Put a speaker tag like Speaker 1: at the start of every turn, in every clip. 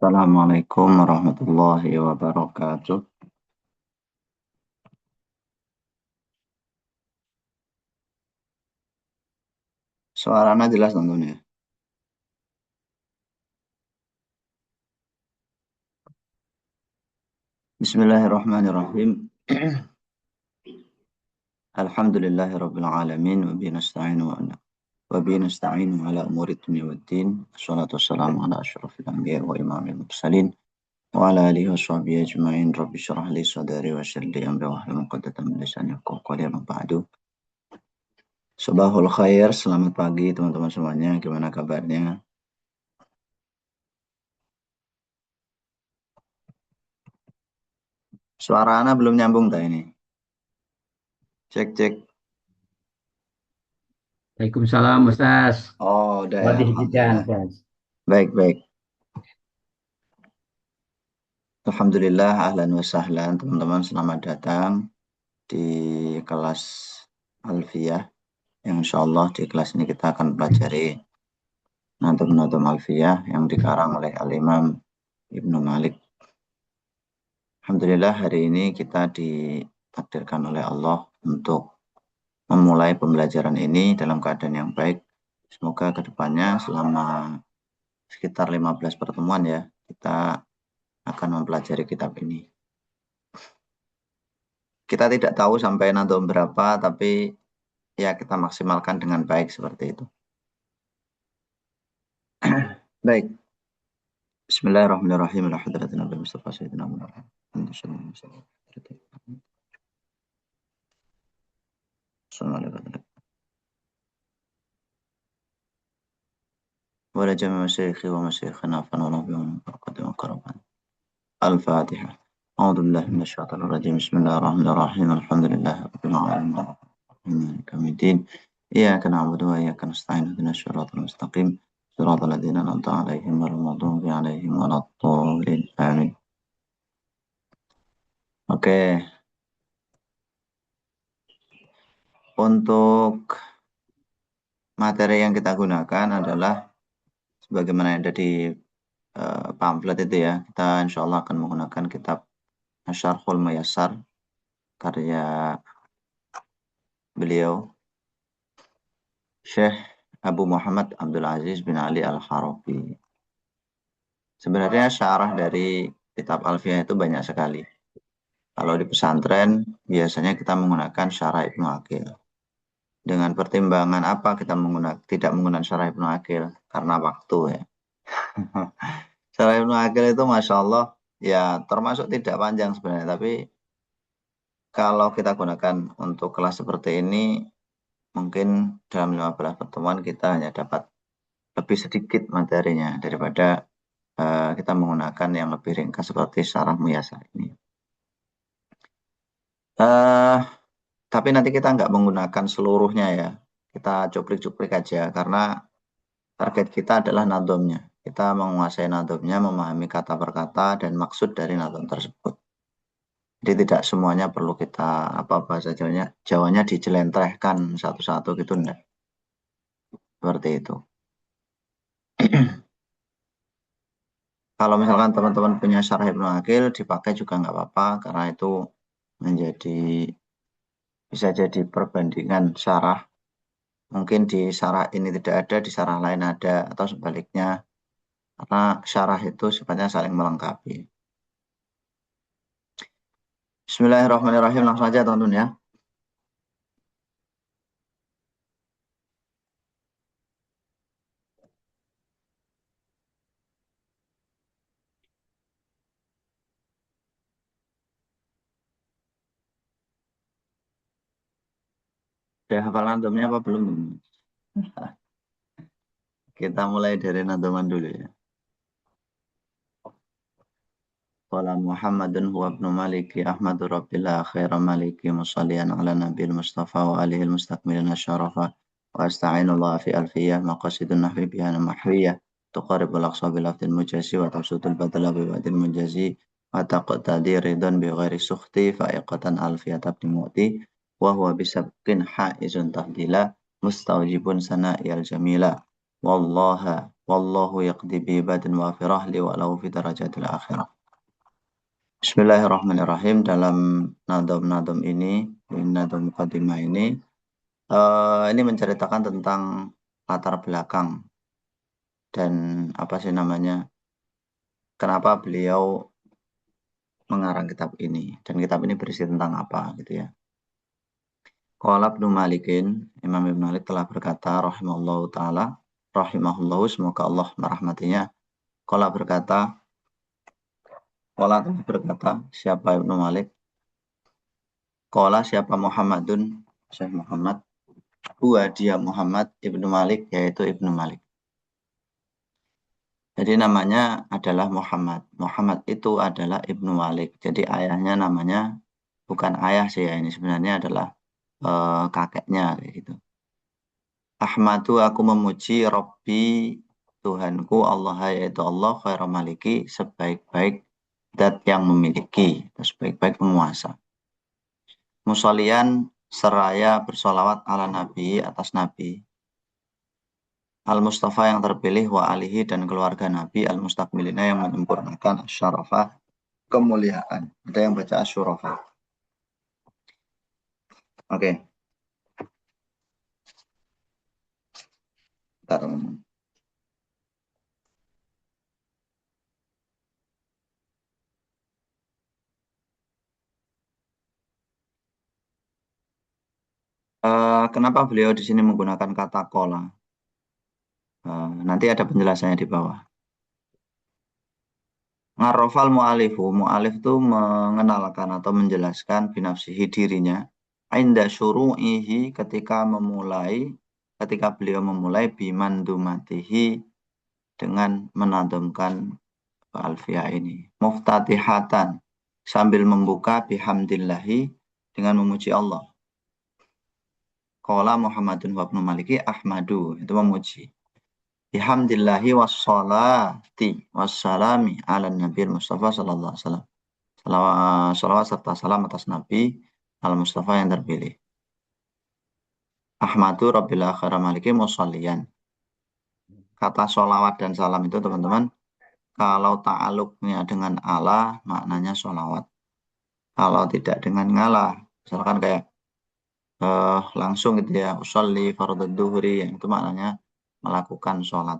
Speaker 1: Assalamualaikum warahmatullahi wabarakatuh. Suaranya jelas tentunya. Bismillahirrahmanirrahim. Alhamdulillahirabbil alamin wa bihi nasta'inu ala umuri dunya waddin. Wassalatu wassalamu ala asyrafil anbiya wa imamil mursalin wa ala alihi wa sahbihi ajma'in. Rabbi shrah li sadri wa yassir li amri wahlul 'uqdatam min lisani yafqahu qawli amma ba'du. Sabahul khair, selamat pagi teman-teman semuanya. Gimana kabarnya? Suara Ana belum nyambung tak ini? Cek cek.
Speaker 2: Waalaikumsalam, Ustaz.
Speaker 1: Oh, udah ya,
Speaker 2: Wadik Jijan,
Speaker 1: alhamdulillah.
Speaker 2: Ustaz.
Speaker 1: Baik, baik. Alhamdulillah, ahlan wa sahlan teman-teman, selamat datang di kelas Alfiyah. Yang insya Allah di kelas ini kita akan pelajari nazm-nazm Alfiyah yang dikarang oleh Al-Imam Ibnu Malik. Alhamdulillah, hari ini kita ditakdirkan oleh Allah untuk memulai pembelajaran ini dalam keadaan yang baik. Semoga kedepannya selama sekitar 15 pertemuan ya, kita akan mempelajari kitab ini. Kita tidak tahu sampai nazm berapa, tapi ya kita maksimalkan dengan baik seperti itu. Baik. Bismillahirrahmanirrahim. Alhamdulillah Nabi Mustafa Sayyidina Muhammad. ولا جميع مشايخي ومشايخنا فنونا بهم بركة وكرما. الفاتحة. أعوذ بالله من الشيطان الرجيم. بسم الله الرحمن الرحيم. الحمد لله رب العالمين. مالك يوم الدين. إياك نعبد وإياك نستعين اهدنا الصراط المستقيم صراط الذين أنعمت عليهم غير المغضوب عليهم ولا الضالين آمين. Oke, untuk materi yang kita gunakan adalah sebagaimana yang ada di pamflet itu ya. Kita insya Allah akan menggunakan kitab Syarhul Muyassar karya beliau Syekh Abu Muhammad Abdul Aziz bin Ali Al-Harafi. Sebenarnya syarah dari kitab Alfiyah itu banyak sekali. Kalau di pesantren biasanya kita menggunakan syarah Ibnu Aqil. Dengan pertimbangan apa kita tidak menggunakan syarah Ibnu Aqil? Karena waktu ya. Syarah Ibnu Aqil itu Masya Allah ya termasuk tidak panjang sebenarnya. Tapi kalau kita gunakan untuk kelas seperti ini, mungkin dalam 15 pertemuan kita hanya dapat lebih sedikit materinya daripada kita menggunakan yang lebih ringkas seperti syarah Muyassar ini. Tapi nanti kita nggak menggunakan seluruhnya ya. Kita cuplik-cuplik aja karena target kita adalah nadhamnya. Kita menguasai nadhamnya, memahami kata per kata dan maksud dari nadham tersebut. Jadi tidak semuanya perlu kita bahasa Jawanya dijelentrehkan satu-satu gitu enggak. Seperti itu. Kalau misalkan teman-teman punya syarah Ibnu Aqil dipakai juga nggak apa-apa karena itu bisa jadi perbandingan syarah. Mungkin di syarah ini tidak ada, di syarah lain ada atau sebaliknya. Karena syarah itu sifatnya saling melengkapi. Bismillahirrahmanirrahim. Langsung aja teman-teman ya. Udah hafal nazamnya apa belum? Kita mulai dari nazaman dulu ya. Qala Muhammadun huwa ibnu Maliki Ahmadu Rabbillah khaira maliki musalliyan ala nabil Mustafa wa alihi al-mustakmilin asyarafa wa asta'inullah fi alfiyah maqasidun nahwi bihana mahwiyah tuqaribul aqsa bil afdil mujazi wa tafsudul badala bi wadil mujazi wa taqtadi ridhan bi ghairi sukhti fa'iqatan alfiyat abdi mu'ti wa huwa bisabqin haizun tahdila mustawjibun sana'iyal jamila wallaha wallahu yaqdi bi ibadin wafirah li walau fi darajatil akhirah. Bismillahirrahmanirrahim. Dalam nadom-nadom ini, nadom mukadimah ini menceritakan tentang latar belakang dan apa sih namanya, kenapa beliau mengarang kitab ini dan kitab ini berisi tentang apa gitu ya. Qala Ibnu Malikin, Imam Ibnu Malik telah berkata rahimahullahu taala, rahimahullahu, semoga Allah merahmatinya. Qala berkata, Qala telah berkata, siapa Ibnu Malik? Qala siapa Muhammadun, Syekh Muhammad, huwa dia Muhammad Ibnu Malik, yaitu Ibnu Malik. Jadi namanya adalah Muhammad. Muhammad itu adalah Ibnu Malik. Jadi ayahnya namanya bukan ayah sih ya, ini sebenarnya adalah kakeknya kayak gitu. Ahmadu, aku memuji Robbi, Tuhanku, Allah, yaitu Allah, khairu maliki, sebaik-baik dat yang memiliki, sebaik-baik penguasa. Musolian, seraya bersolawat ala Nabi, atas Nabi. Al-Mustafa yang terpilih, wa alihi dan keluarga Nabi, al-mustakmilina yang menyempurnakan asyarafah, kemuliaan. Ada yang baca asyarafah. Oke. Bentar, teman-teman. Kenapa beliau di sini menggunakan kata kola? Nanti ada penjelasannya di bawah. Ngarofal mu'alifu, mu'alif itu mengenalkan atau menjelaskan binafsihi dirinya. Inda syuru'ihi, ketika beliau memulai bimandumatihi, dengan menadamkan alfiah ini. Muftatihatan, sambil membuka bihamdillahi, dengan memuji Allah. Qala Muhammadun wa ibnu Maliki Ahmadu, itu memuji. Bihamdillahi wassalati wassalami ala Nabi Mustafa sallallahu alaihi wasallam. Salawat serta salam atas Nabi al-Mustafa yang terpilih. Ahmadu Rabbil akhira maliki musalliyan. Kata sholawat dan salam itu teman-teman, kalau ta'aluknya dengan Allah, maknanya sholawat. Kalau tidak dengan ngalah, misalkan kayak langsung gitu ya, usolli fardhu duhri, yang itu maknanya melakukan sholat.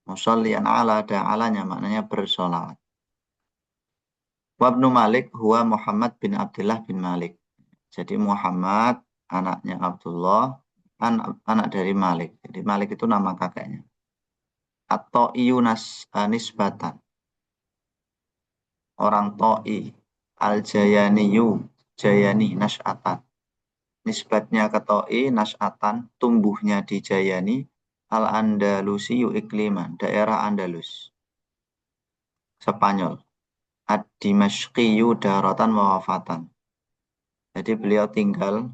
Speaker 1: Musalliyan ala, ada alanya, maknanya bersolawat. Wabnu Malik huwa Muhammad bin Abdullah bin Malik. Jadi Muhammad anaknya Abdullah, anak dari Malik. Jadi Malik itu nama kakeknya. Atau Iyunas nisbatan. Orang To'i. Al-Jayaniyu. Jayani nas'atan. Nisbatnya ke To'i, nas'atan, tumbuhnya di Jayani. Al-Andalusiyu ikliman. Daerah Andalus. Spanyol. Ad-Dimashqiyu daratan wafatan. Jadi beliau tinggal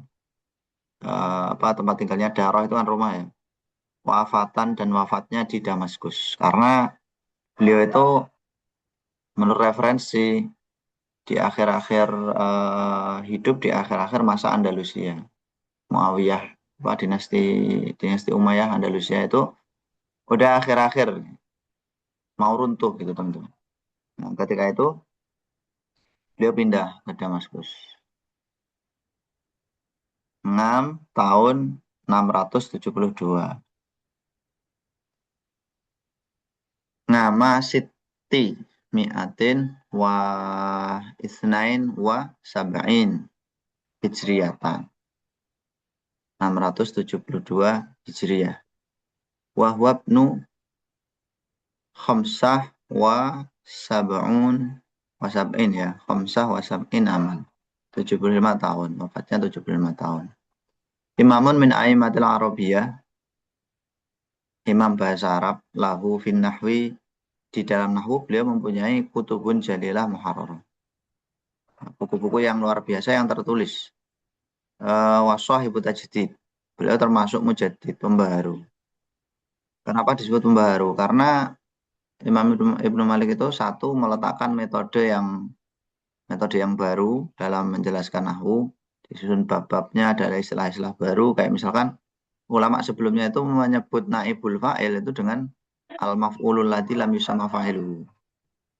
Speaker 1: tempat tinggalnya daroh itu kan rumah ya. Wafatan dan wafatnya di Damaskus. Karena beliau itu menurut referensi di akhir-akhir hidup, di akhir-akhir masa Andalusia. Muawiyah, dinasti Umayyah Andalusia itu udah akhir-akhir mau runtuh gitu teman-teman. Nah, ketika itu beliau pindah ke Damaskus. 6 tahun 672. Nama Siti mi'atin wa isnain wa sab'in hijriyatan. 672 hijriyah. Wa huwa ibnu khamsah wa sab'un wa sab'in ya. Khamsah wa sab'in aman. 75 tahun. Wafatnya 75 tahun. Imamun min a'immatil Arabiyah. Imam bahasa Arab. Lahu fin nahwi. Di dalam nahwu beliau mempunyai kutubun jalilah muharrarah. Buku-buku yang luar biasa yang tertulis. Wasahibu tajdid. Beliau termasuk mujaddid, pembaharu. Kenapa disebut pembaharu? Karena Imam Ibnu Malik itu satu meletakkan metode yang baru dalam menjelaskan nahwu. Disusun bab-babnya ada istilah-istilah baru, kayak misalkan ulama sebelumnya itu menyebut naibul fa'il itu dengan al-maf'ulul ladzi lam yusamma fa'iluhu.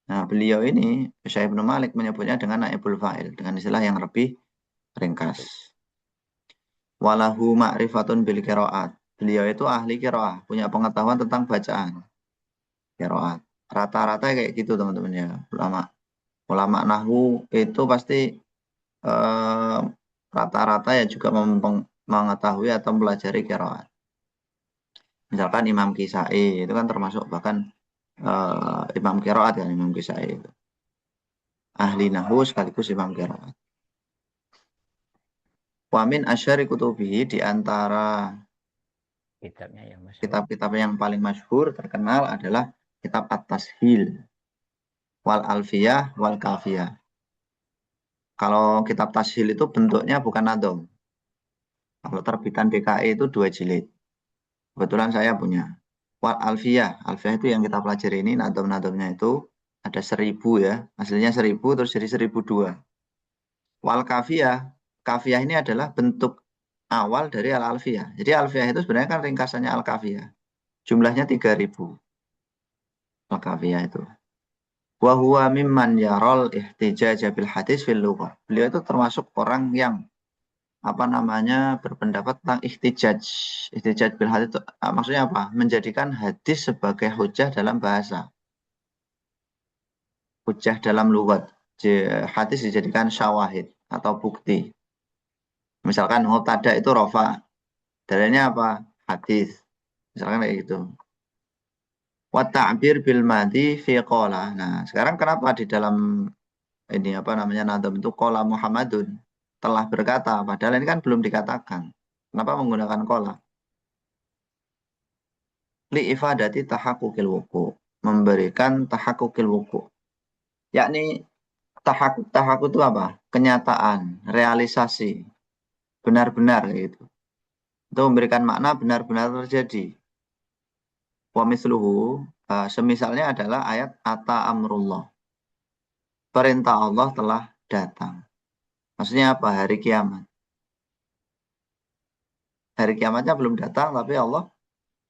Speaker 1: Nah, beliau ini, Syekh Ibnu Malik menyebutnya dengan naibul fa'il, dengan istilah yang lebih ringkas. Walahu ma'rifatun bil qiraat. Beliau itu ahli qiraah, punya pengetahuan tentang bacaan qiraat. Rata-rata kayak gitu teman-teman ya. Ulama nahwu itu pasti eh, rata-rata ya juga mengetahui atau mempelajari qiraat. Misalkan Imam Kisai itu kan termasuk bahkan Imam qiraat kan Imam Kisai itu. Ahli nahwu sekaligus Imam qiraat. Wamin asyari kutubihi di antara
Speaker 2: Kitabnya yang masyhur.
Speaker 1: kitab-kitab yang paling masyhur terkenal adalah kitab At-Tashil wal Alfiyah wal Kafiyah. Kalau kitab Tashil itu bentuknya bukan nadom. Kalau terbitan DKI itu 2 jilid. Kebetulan saya punya. Wal Alfiyah. Alfiyah itu yang kita pelajari ini nadom-nadomnya itu ada 1000 ya. Hasilnya 1000 terus jadi 1002. Wal Kafiyah. Kafiyah ini adalah bentuk awal dari Al Alfiyah. Jadi Alfiyah itu sebenarnya kan ringkasannya Al Kafiyah. Jumlahnya 3000. Al Kafiyah itu. Wa huwa mimman yarol ihtijaj bil hadis fil lughah. Beliau itu termasuk orang yang apa namanya berpendapat tentang ihtijaj. Ihtijaj bil hadis itu maksudnya apa? Menjadikan hadis sebagai hujah dalam bahasa. Hujah dalam lughat. Hadis dijadikan syawahid atau bukti. Misalkan mubtada itu rofa. Dalilnya apa? Hadis. Misalkan kayak gitu. Wa ta'bir bil madhi fi qala. Nah, sekarang kenapa di dalam ini apa namanya nadam itu qala Muhammadun telah berkata, padahal ini kan belum dikatakan. Kenapa menggunakan qala? Li ifadati tahaqquqil wuqu, memberikan tahaqquqil wuqu. Yakni tahaqquk itu apa? Kenyataan, realisasi, benar-benar gitu. Itu memberikan makna benar-benar terjadi. Wa misluhu, semisalnya adalah ayat ata amrullah. Perintah Allah telah datang. Maksudnya apa? Hari kiamat. Hari kiamatnya belum datang, tapi Allah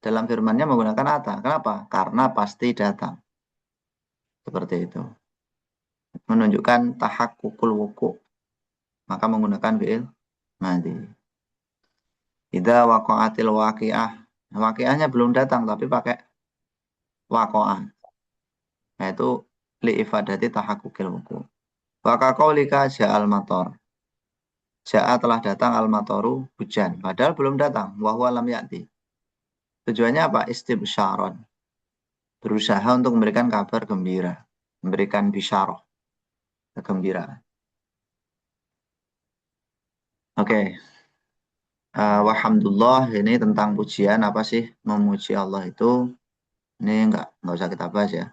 Speaker 1: dalam firman-Nya menggunakan ata. Kenapa? Karena pasti datang. Seperti itu. Menunjukkan tahakkukul wuku. Maka menggunakan fi'il madhi. Idza waqa'atil waqi'ah. Waqi'ahnya belum datang tapi pakai waqa'ah. Yaitu li ifadati tahakkukil wuku. Wa kaqaulika ja'al matar. Ja'a telah datang al-mataru hujan. Padahal belum datang. Wa huwa lam ya'ti. Tujuannya apa? Istibsyaron. Berusaha untuk memberikan kabar gembira. Memberikan bisyarah. Kegembiraan. Oke. Walhamdulillah ini tentang pujian apa sih? Memuji Allah itu. Ini enggak usah kita bahas ya.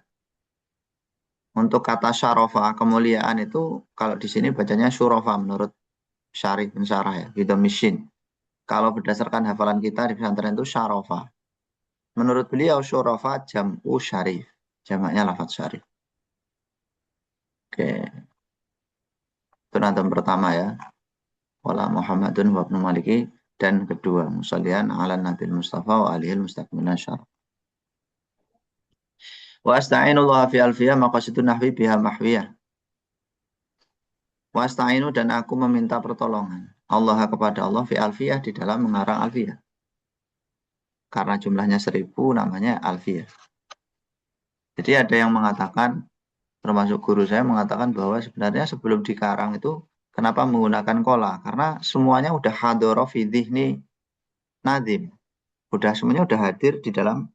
Speaker 1: Untuk kata syarafa, kemuliaan itu kalau di sini bacanya syurafa menurut Syarih bin Syarah ya, gitu mishin. Kalau berdasarkan hafalan kita di pesantren itu syarafa. Menurut beliau syurafa jam'u syarif. Jamaknya lafaz syarif. Oke. Itu nadam pertama ya. Wala Muhammadun wa ibnu Maliki. Dan kedua, musallian ala nabil Mustafa wa alihil mustaqimina syaraf. Wa asta'inullah fi alfiyah maqasidun nahwi biha mahwiyah. Wa asta'inu dan aku meminta pertolongan. Allah kepada Allah fi alfiyah di dalam mengarang alfiyah. Karena jumlahnya 1000 namanya alfiyah. Jadi ada yang mengatakan, termasuk guru saya mengatakan bahwa sebenarnya sebelum dikarang itu kenapa menggunakan kola? Karena semuanya udah hadoro fi dhihni nadim. Semuanya udah hadir di dalam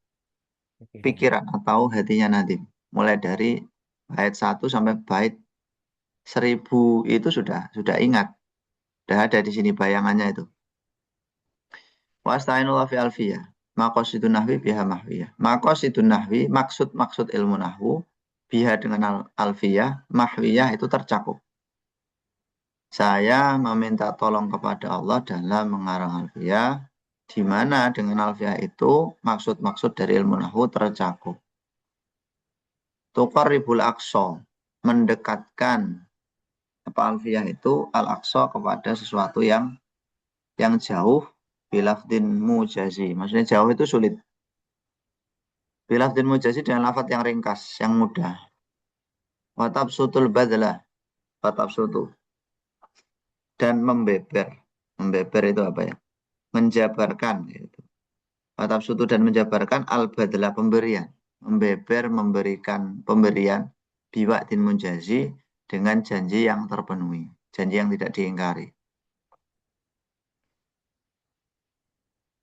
Speaker 1: pikiran atau hatinya nadim. Mulai dari bait 1 sampai bait 1000 itu sudah ingat. Sudah ada di sini bayangannya itu. Wasta'inullah fi alfiyah. Maqasidun nahwi biha mahwiyah. Maqasidun nahwi, maksud ilmu nahwu, biha dengan alfiyah, mahwiyah itu tercakup. Saya meminta tolong kepada Allah dalam mengarang alfiyah, di mana dengan alfiyah itu maksud-maksud dari ilmu nahwu tercakup. Tuqarribul aqsa, mendekatkan apa alfiyah itu al-aqsa kepada sesuatu yang jauh bilafdin mujazi. Maksudnya jauh itu sulit. Bilafdin mujazi dengan lafadz yang ringkas, yang mudah. Watab sutul badlah. Watab sutu. Dan membeber. Membeber itu apa ya? Menjabarkan. Gitu. Watab sutu dan menjabarkan al-badlah pemberian. Membeber, memberikan pemberian. Biwaktin mujazi dengan janji yang terpenuhi. Janji yang tidak diingkari.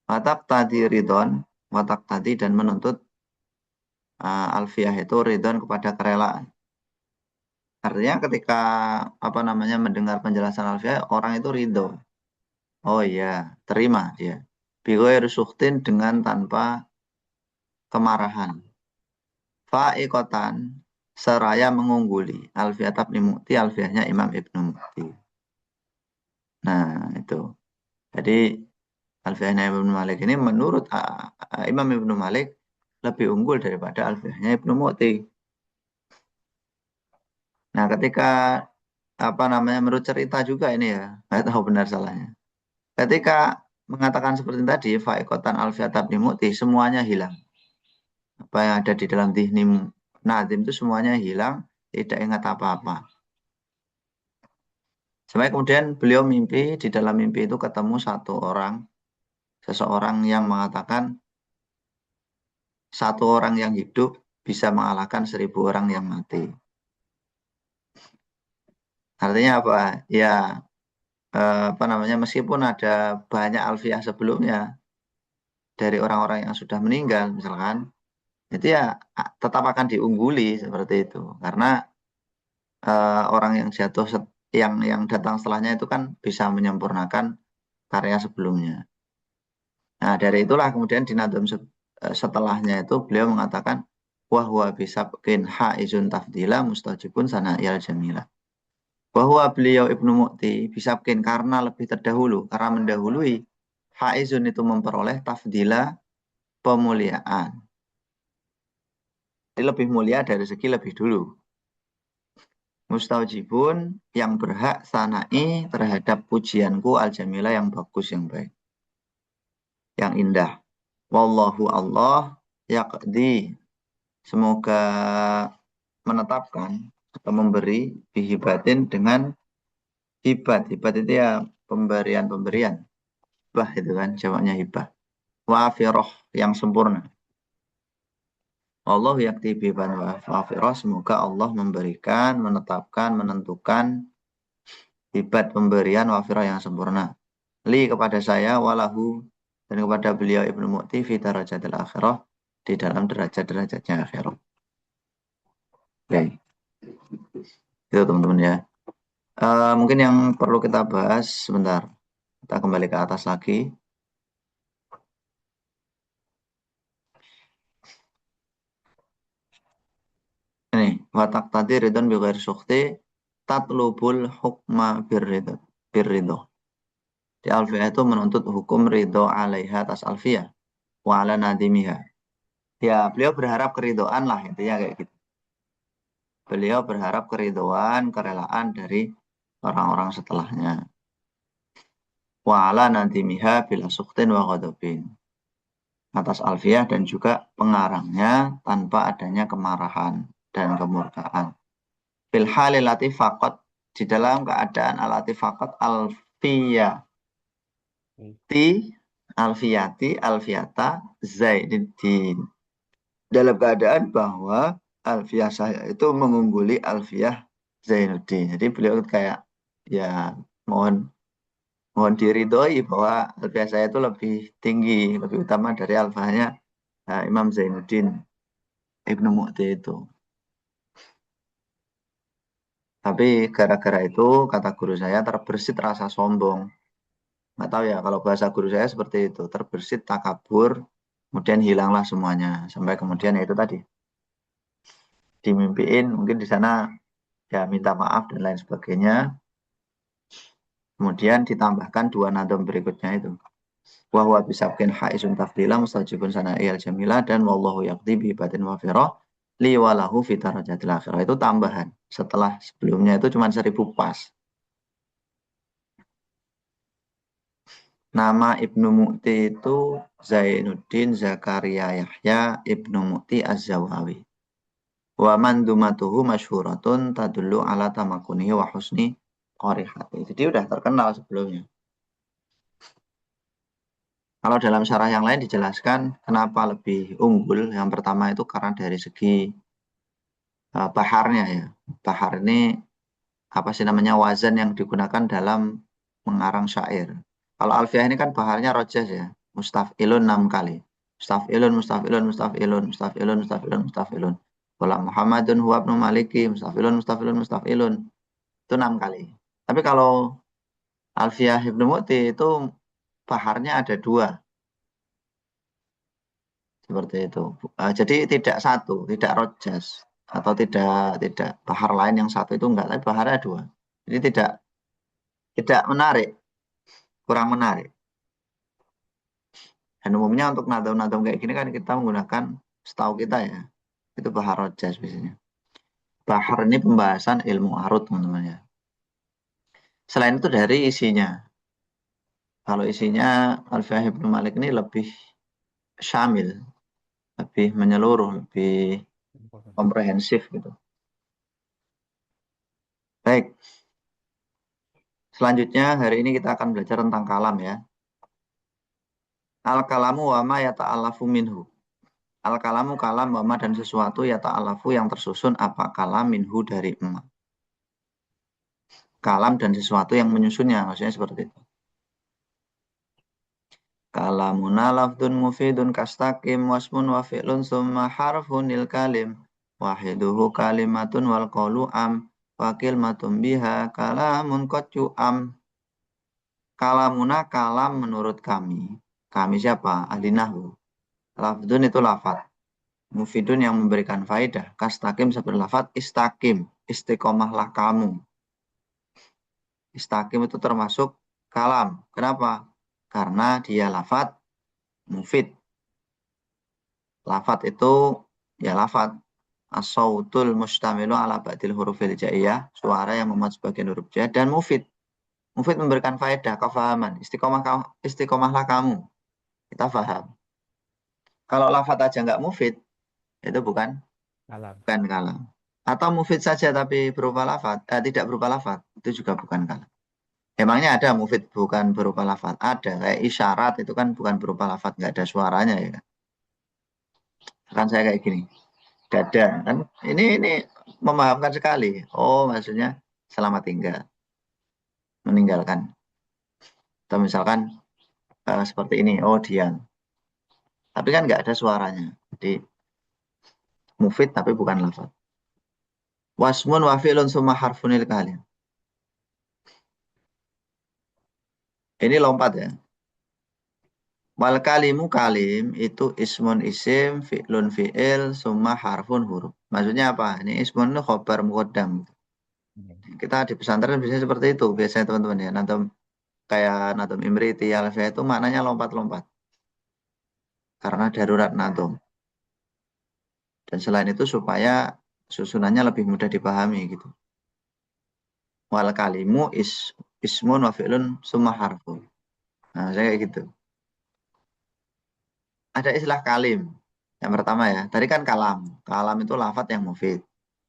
Speaker 1: Watak tadi ridon. Watak tadi dan menuntut alfiah itu ridon kepada kerelaan. Artinya ketika apa namanya mendengar penjelasan alfiah orang itu ridho. Oh iya, terima dia. Bighairi sukhtin dengan tanpa kemarahan. Fa'iqatan seraya mengungguli alfiat Ibnu Mu'ti alfiahnya Imam Ibnu Mu'ti. Nah, itu. Jadi alfiahnya Ibnu Malik ini menurut Imam Ibnu Malik lebih unggul daripada alfiahnya Ibnu Mu'ti. Nah, ketika apa namanya menurut cerita juga ini ya, nggak tahu benar salahnya. Ketika mengatakan seperti tadi, faikotan alfiat Ibnu Mu'ti semuanya hilang. Apa yang ada di dalam dhihni Nazim itu semuanya hilang, tidak ingat apa-apa. Sampai kemudian beliau mimpi, di dalam mimpi itu ketemu seseorang yang mengatakan satu orang yang hidup bisa mengalahkan 1000 orang yang mati. Artinya apa? Ya, apa namanya, meskipun ada banyak alfiah sebelumnya dari orang-orang yang sudah meninggal, misalkan, itu ya tetap akan diungguli seperti itu. Karena orang yang jatuh, yang datang setelahnya itu kan bisa menyempurnakan karya sebelumnya. Nah, dari itulah kemudian di nadam setelahnya itu beliau mengatakan wahwa bisabqin haizun tafdila mustajibun sana'iyal jamila. Bahwa beliau Ibnu Mu'ti bisabqin karena lebih terdahulu, karena mendahului haizun itu memperoleh tafdila pemuliaan. Jadi lebih mulia dari segi lebih dulu. Mustaujibun yang berhak sana'i terhadap pujianku al-jamila yang bagus, yang baik, yang indah. Wallahu Allah yaqdi, semoga menetapkan atau memberi bihibatin dengan hibat. Hibat itu ya pemberian-pemberian. Hibah itu kan jamaknya hibah. Wafiroh yang sempurna. Allah yakti biban wafiroh, semoga Allah memberikan, menetapkan, menentukan hibat pemberian wafiroh yang sempurna. Li kepada saya walahu dan kepada beliau Ibnu Mu'ti fi darajatil akhirah, di dalam derajat-derajatnya akhirah. Oke. Itu teman-teman ya. Mungkin yang perlu kita bahas sebentar. Kita kembali ke atas lagi. Ini, watak tadi ridon bi ghairi sukhti tatlubul hukma birridho. Di alfiyah itu menuntut hukum ridho alaiha atas alfiyah wa ala nadimiha. Ya, beliau berharap keridoan lah, intinya kayak gitu. Beliau berharap keridoan, kerelaan dari orang-orang setelahnya. Wa ala nadimiha bila sukhtin wa ghadabin. Atas alfiyah dan juga pengarangnya tanpa adanya kemarahan dan kemurkaan. Fil halil latifaqat, di dalam keadaan alatifaqat alfiyah ti alfiyati alfiyata Zainuddin, dalam keadaan bahwa alfiyah saya itu mengungguli alfiyah Zainuddin. Jadi beliau kayak ya mohon mohon diridhoi bahwa alfiyah saya itu lebih tinggi, lebih utama dari alfahnya Imam Zainuddin Ibnu Mu'ti itu. Tapi gara-gara itu, kata guru saya, terbersit rasa sombong. Nggak tahu ya, kalau bahasa guru saya seperti itu. Terbersit takabur, kemudian hilanglah semuanya. Sampai kemudian ya itu tadi. Dimimpiin, mungkin di sana ya minta maaf dan lain sebagainya. Kemudian ditambahkan 2 nadam berikutnya itu. Wahwa bisabkin haizun tafdila mustajibun sana'iyal jamila dan wallahu yaqdi bi batin wafirah li walahu fitarajatil akhirah. Itu tambahan. Setelah sebelumnya itu cuma 1000 pas. Nama Ibnu Mu'ti itu Zainuddin Zakaria Yahya Ibnu Mu'ti Az-Zawawi. Wa mandumatuhu masyhuratun tadullu ala tamakunihi wa husni qarihati. Jadi udah terkenal sebelumnya. Kalau dalam syarah yang lain dijelaskan kenapa lebih unggul. Yang pertama itu karena dari segi baharnya ya. Bahar ini apa sih namanya wazan yang digunakan dalam mengarang syair. Kalau Alfiah ini kan baharnya rojas ya. Mustaf'ilun 6 kali. Mustaf'ilun, mustaf'ilun, mustaf'ilun, mustaf'ilun, mustaf'ilun, mustaf'ilun. Qala Muhammadun huwa ibnu Maliki, mustaf'ilun, mustaf'ilun, mustaf'ilun. Itu 6 kali. Tapi kalau Alfiah Ibnu Mu'ti itu baharnya ada 2. Seperti itu. Jadi tidak satu, tidak rojas. Atau tidak bahar lain yang satu itu enggak. Tapi baharnya 2. Jadi tidak menarik. Kurang menarik. Dan umumnya untuk nadam-nadam kayak gini kan kita menggunakan setahu kita ya. Itu bahar rojas biasanya. Bahar ini pembahasan ilmu arut teman-teman ya. Selain itu dari isinya. Kalau isinya Alfiah Ibnu Malik ini lebih syamil, lebih menyeluruh, lebih komprehensif gitu. Baik, selanjutnya hari ini kita akan belajar tentang kalam ya. Al-kalamu wa ma yata'alafu minhu. Al-kalamu kalam wa ma dan sesuatu yata'alafu yang tersusun apa kalam minhu dari emak. Kalam dan sesuatu yang menyusunnya, maksudnya seperti itu. Kalamuna lafdun mufidun kastakim wasmun wa fi'lun summa harfunil kalim. Wahiduhu kalimatun wal qawlu am. Wakil matum biha kalamun qadju am. Kalamuna kalam menurut kami. Kami siapa? Ahli nahwu. Lafdun itu lafad. Mufidun yang memberikan faidah. Kastakim seperti lafad istakim. Istiqomahlah kamu. Istakim itu termasuk kalam. Kenapa? Karena dia lafad mufid. Lafad itu ya lafad. As-sautul mustamilu ala ba'dil hurufil jaiyah. Suara yang memuat sebagian huruf jaiyah. Dan mufid. Mufid memberikan faedah, kefahaman. Istiqomahlah kamu. Kita paham. Kalau lafad aja nggak mufid, itu bukan
Speaker 2: Kalam.
Speaker 1: kalam. Atau mufid saja tapi berupa lafad, tidak berupa lafad, itu juga bukan kalam. Emangnya ada mufid bukan berupa lafad? Ada, kayak isyarat itu kan bukan berupa lafad, nggak ada suaranya ya. Kan saya kayak gini, dada kan ini memahamkan sekali. Oh maksudnya selamat tinggal, meninggalkan. Atau misalkan seperti ini, oh diam. Tapi kan nggak ada suaranya. Jadi mufid tapi bukan lafad. Wasmun wa fi'lun summa harfunil kalim. Ini lompat ya. Wal kalimu kalim itu ismun isim, fi'lun fi'il, summa harfun huruf. Maksudnya apa? Ini ismun itu khobar muqaddam. Kita di pesantren biasanya seperti itu. Biasanya teman-teman ya. Nanti kayak Nadom Imriti, Alfia itu maknanya lompat-lompat. Karena darurat nadom. Dan selain itu supaya susunannya lebih mudah dipahami gitu. Wal kalimu ismun wa fi'lun summa harfun. Nah, saya kayak gitu. Ada istilah kalim. Yang pertama ya, tadi kan kalam. Kalam itu lafadz yang mufid.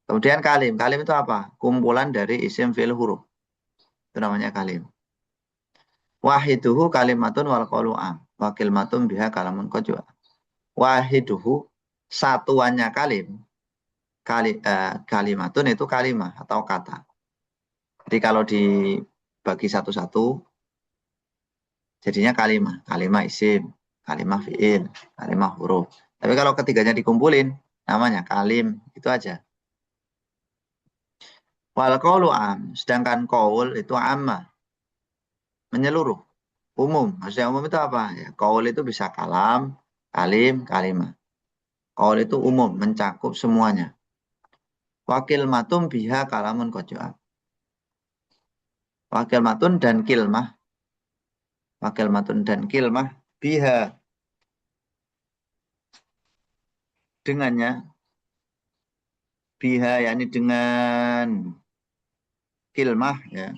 Speaker 1: Kemudian kalim. Kalim itu apa? Kumpulan dari isim fi'il huruf. Itu namanya kalim. Wahiduhu kalimatun wal qawlu am. Wa kilmatun biha kalamun qajwa. Wahiduhu satuannya kalim. Kalimatun itu kalimah atau kata. Jadi kalau dibagi satu-satu jadinya kalimah. Kalimah isim, kalimah fi'il, kalimah huruf. Tapi kalau ketiganya dikumpulin namanya kalim. Itu aja. Wal qaulu am, sedangkan qaul itu amma, menyeluruh, umum. Maksudnya umum itu apa? Ya, qaul itu bisa kalam, kalim, kalimah. Qaul itu umum, mencakup semuanya. Wakil matum biha kalamun kojoab. Wakil matun dan kilmah. Wakil matun dan kilmah biha dengannya. Biha yakni dengan kilmah ya.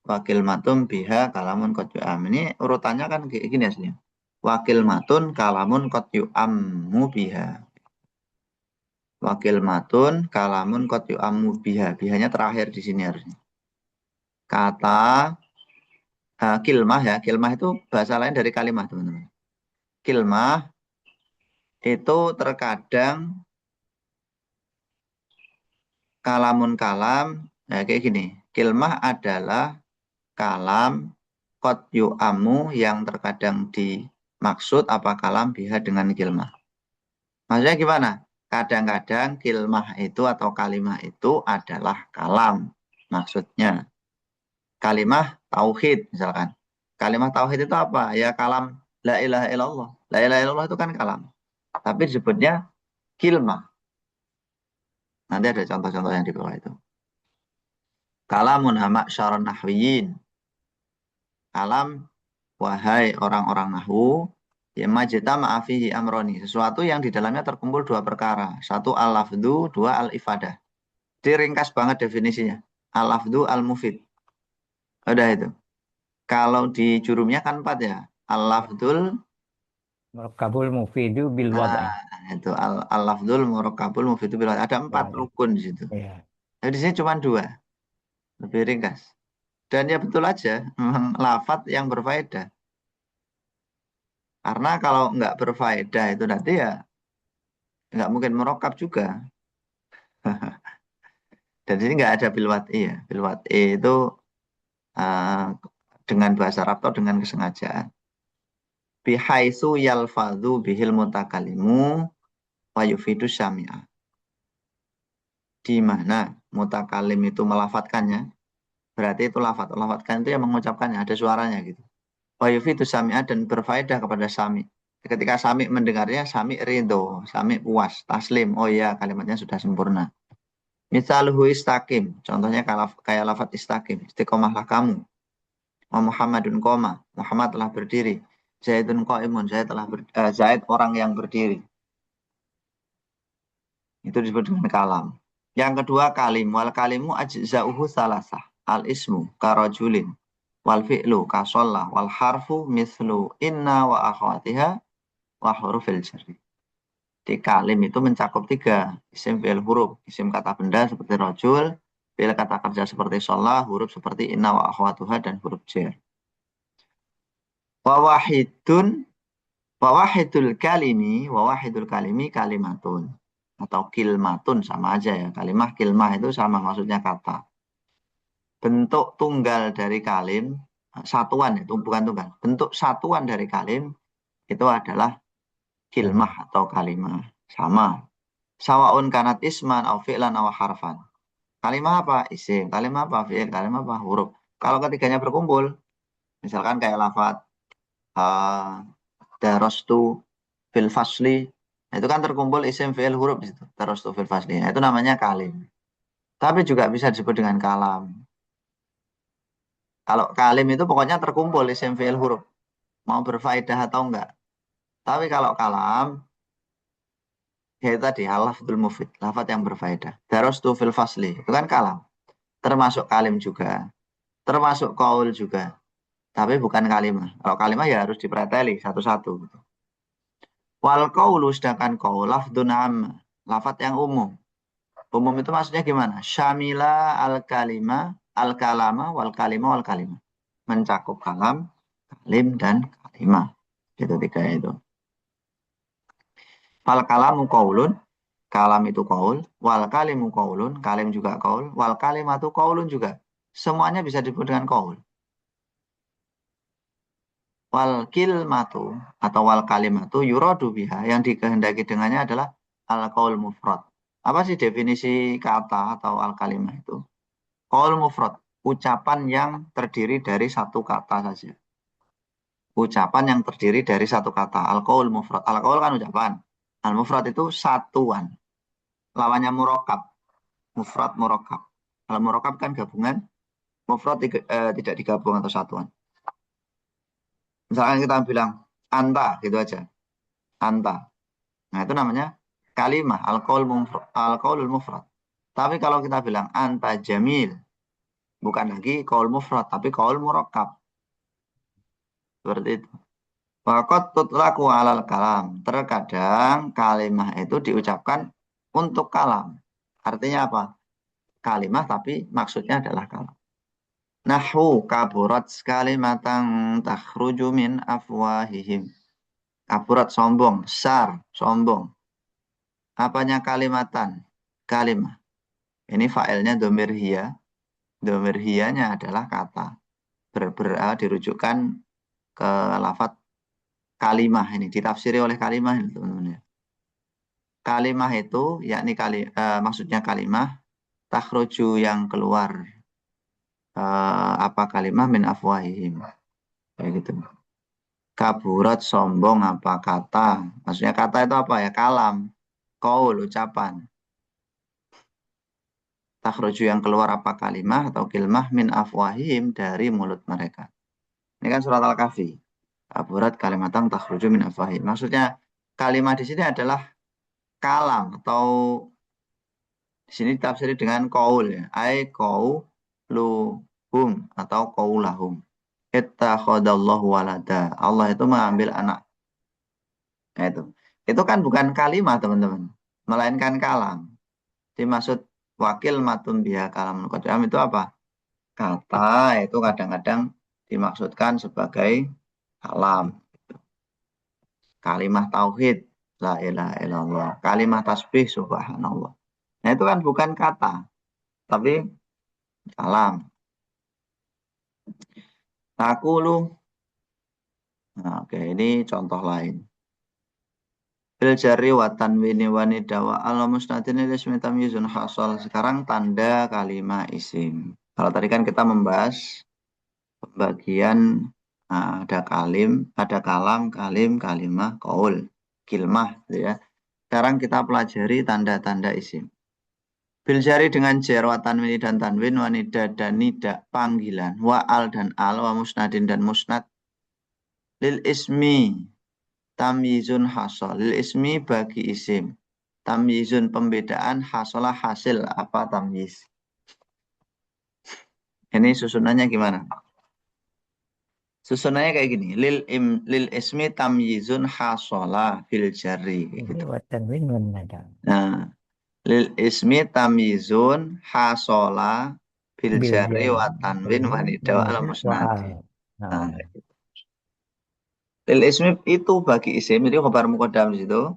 Speaker 1: Wakil matun biha kalamun qad yu'am. Ini urutannya kan kayak gini aslinya. Wakil matun kalamun qad yu'ammu biha. Wakil matun kalamun qad yu'ammu biha. Bihanya terakhir di sini harusnya. Kata kilmah ya. Kilmah itu bahasa lain dari kalimat, teman-teman. Kilmah itu terkadang kalamun kalam, ya kayak gini. Kilmah adalah kalam qad yu'ammu yang terkadang dimaksud apa kalam biha dengan kilmah. Maksudnya gimana? Kadang-kadang kilmah itu atau kalimah itu adalah kalam. Maksudnya kalimah tauhid misalkan. Kalimah tauhid itu apa? Ya kalam la ilaha illallah. La ilaha illallah itu kan kalam. Tapi disebutnya kilmah. Nanti ada contoh-contoh yang di bawah itu. Kalamun hama syaron nahwiyin. Kalam, wahai orang-orang nahwu, ya majta ma'afihi amroni. Sesuatu yang di dalamnya terkumpul dua perkara. Satu al-lafdu, dua al-ifadah. Diringkas banget definisinya. Al-lafdu al-mufid. Udah itu. Kalau di jurumnya kan empat ya. Al-lafdul,
Speaker 2: Kabul mufidu bil wad'i.
Speaker 1: itu al-lafdul murakkabul mufidu bil ada empat
Speaker 2: Ya,
Speaker 1: rukun di situ.
Speaker 2: ya.
Speaker 1: Jadi di sini cuma dua. Lebih ringkas. Dan ya betul aja, memang lafat yang berfaedah. Karena kalau nggak berfaedah itu nanti ya nggak mungkin merokap juga. Dan di sini nggak ada bilwat'i ya. Bilwat'i itu uh, dengan bahasa Arab atau dengan kesengajaan. Bihaitsu yalfadhu bihil mutakalimu wa yufidu syami'ah. Di mana mutakalim itu melafatkannya, berarti itu lafat. Lafatkan itu yang mengucapkannya, ada suaranya gitu. Wa yufidu syami'ah dan berfaedah kepada sami. Ketika sami mendengarnya, sami ridho, sami puas, taslim. Oh iya, kalimatnya sudah sempurna. Misalhu istaqim, contohnya kayak lafat istaqim, istiqomahlah kamu. Wa Muhammadun koma, Muhammad telah berdiri. Zaidun qaimun, Zaid orang yang berdiri. Itu disebut dengan kalam. Yang kedua kalim, wal kalimu ajza'uhu salasah. Al ismu karajulin, wal fi'lu kasollah, wal harfu mislu inna wa akhwatiha wa hurufil jarri. Di kalim itu mencakup tiga, isim fi'il huruf, isim kata benda seperti rojul, fi'il kata kerja seperti sholah, huruf seperti inna wa akhwatuha dan huruf jar. Wawahidun, wawahidul kalimi kalimatun. Atau kilmatun sama aja ya. Kilmah itu sama maksudnya kata. Bentuk tunggal dari kalim, satuan itu bukan tunggal. Bentuk satuan dari kalim itu adalah kilmah atau kalimah. Sama. Sawaun kanat isman au fi'lan au harfan. Kalimah apa? Isim. Kalimah apa? Fi'il. Kalimah apa? Huruf. Kalau ketiganya berkumpul, misalkan kayak lafaz darastu fil fasli, itu kan terkumpul isim fi'il huruf di situ. Darastu fil fasli. Nah, itu namanya kalim. Tapi juga bisa disebut dengan kalam. Kalau kalim itu pokoknya terkumpul isim fi'il huruf. Mau berfaedah atau enggak. Tapi kalau kalam, ya itu tadi, al-lafdul mufid. Lafad yang berfaedah. Darastu fil fasli. Itu kan kalam. Termasuk kalim juga. Termasuk qaul juga. Tapi bukan kalimah. Kalau kalimah ya harus dipreteli satu-satu. Wal qaulu sedangkan qaul lafdun amma. Lafad yang umum. Umum itu maksudnya gimana? Syamila al-kalima, al-kalama, wal-kalima, wal-kalima. Mencakup kalam, kalim, dan kalimah. Itu tiga itu. Fal kalamu qaulun, kalam itu qaul, wal kalimu qaulun, kalim juga qaul, wal kalimatu qaulun juga. Semuanya bisa disebut dengan qaul. Wal kilmatu atau wal kalimatu yuradu biha yang dikehendaki dengannya adalah al qaul mufrad. Apa sih definisi kata atau al kalimah itu? Qaul mufrad, ucapan yang terdiri dari satu kata saja. Ucapan yang terdiri dari satu kata. Al qaul mufrad. Al qaul kan ucapan. Al mufrad itu satuan. Lawannya murokab. Mufrad murokab. Kalau murokab kan gabungan. Mufrad tidak digabung atau satuan. Misalkan kita bilang anta gitu aja. Anta. Nah itu namanya kalimah. Al qaulul mufrad. Tapi kalau kita bilang anta jamil. Bukan lagi qaul mufrad, tapi qaul murakkab. Seperti itu. Waqad tutlaku alal kalam. Terkadang kalimah itu diucapkan untuk kalam. Artinya apa? Kalimah tapi maksudnya adalah kalam. Nahwu kaburat kalimatan takhruju min afwahihim. Kaburat sombong, besar, sombong. Apanya kalimatan? Kalimah. Ini failnya domir hiya. Domir hiyanya adalah kata. Dirujukkan ke lafat kalimah ini. Ditafsiri oleh kalimah ini teman-teman ya. Kalimah itu, yakni maksudnya kalimah, takhruju yang keluar. Apa kalimah min afwahihim. Kayak gitu. Kaburat sombong apa kata. Maksudnya kata itu apa ya? Kalam. Qaul, ucapan. Takhruju yang keluar apa kalimah atau kilmah min afwahihim dari mulut mereka. Ini kan surat Al-Kahfi. Kaburat kalimatan takhruju min afwahihim. Maksudnya kalimah di sini adalah kalam atau di sini ditafsiri dengan qaul ya. Ai qauluhum atau qaulahum. Ittakhadallahu walada. Allah itu mengambil anak. Nah, itu. Itu kan bukan kalimah, teman-teman. Melainkan kalam. Dimaksud wakil matun biha kalam qadam itu apa? Kata itu kadang-kadang dimaksudkan sebagai kalam. Kalimah tauhid, la ilaha illallah. Kalimah tasbih, subhanallah. Nah, itu kan bukan kata, tapi kalam. Aku lu. Nah, oke, ini contoh lain. Bil jari wa tanwini wa nida wa ala musnadin ismi tamyizun hasal. Sekarang tanda kalimah isim. Kalau tadi kan kita membahas pembagian ada ada kalam, kalim, kalimah, qaul, kilmah gitu ya. Sekarang kita pelajari tanda-tanda isim. Bil jari dengan jar wa tanwini dan tanwin wa nida dan nida panggilan wa al dan al wa musnadin dan musnad lil ismi tamyizun hasal. Lil ismi bagi isim. Tamyizun pembedaan, hasalah hasil apa tamyiz. Ini susunannya gimana? Susunannya kayak gini. Lil ismi tamyizun hasalah fil jari.
Speaker 2: Jadi
Speaker 1: Gitu.
Speaker 2: watanwin ada.
Speaker 1: Nah, lil ismi tamyizun hasalah fil
Speaker 2: Bil
Speaker 1: jari
Speaker 2: jari.
Speaker 1: wa tanwin wa nida wa al
Speaker 2: Wa
Speaker 1: musnadi.
Speaker 2: al.
Speaker 1: Nah,
Speaker 2: Nah,
Speaker 1: lil ismi itu bagi isim. Jadi khabar muqaddam di situ.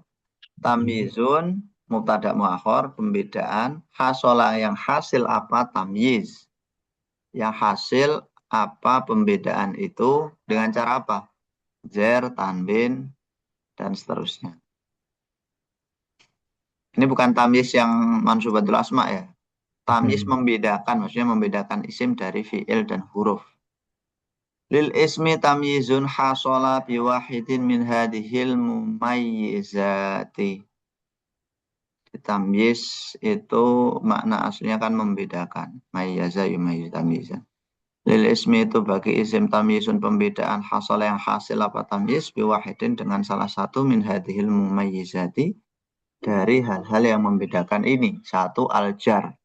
Speaker 1: Tamyizun mubtada muakhir pembedaan hasola yang hasil apa tamyiz yang hasil apa pembedaan itu dengan cara apa jar tanwin dan seterusnya. Ini bukan tamyiz yang mansubatul asma ya, tamyiz membedakan, maksudnya membedakan isim dari fiil dan huruf. Lil ismi tamyizun hasola biwahidin min hadhil mumayyizati. Tamyiz itu makna aslinya kan membedakan. Mayyaza yumayyiz tamyizan. Lil ismi itu bagi isim tamyizun pembedaan hasal yang hasil apa tamyiz biwahidin dengan salah satu min hadhil mumayyizati dari hal-hal yang membedakan ini. Satu al-jar.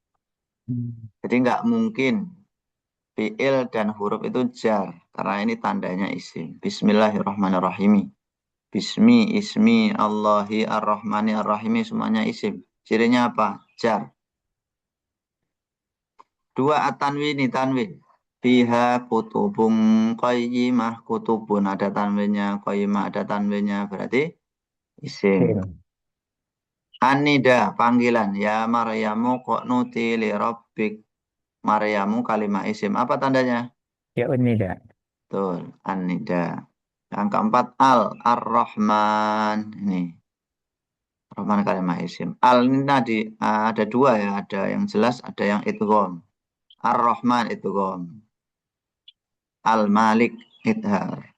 Speaker 1: Jadi nggak mungkin fiil dan huruf itu jar karena ini tandanya isim. Bismillahirrahmanirrahim. Bismi, ismi, Allahi, ar-Rahmani, ar-Rahimi semuanya isim. Cirinya apa? Jar. Dua at-tanwini tanwin. Fiha kutubun qayyimah kutubun ada tanwinnya, qayyimah ada tanwinnya berarti isim.
Speaker 2: Sim.
Speaker 1: Anida panggilan ya Maryamu qnuti li rabbik. Maryamu kalimat isim. Apa tandanya?
Speaker 2: Ya unida.
Speaker 1: Betul, anida. Yang keempat ar-Rahman. Ini Rahman kalimat isim. Al ini tadi ada dua ya, ada yang jelas, ada yang idgham. Ar-Rahman idgham. Al-Malik idhar.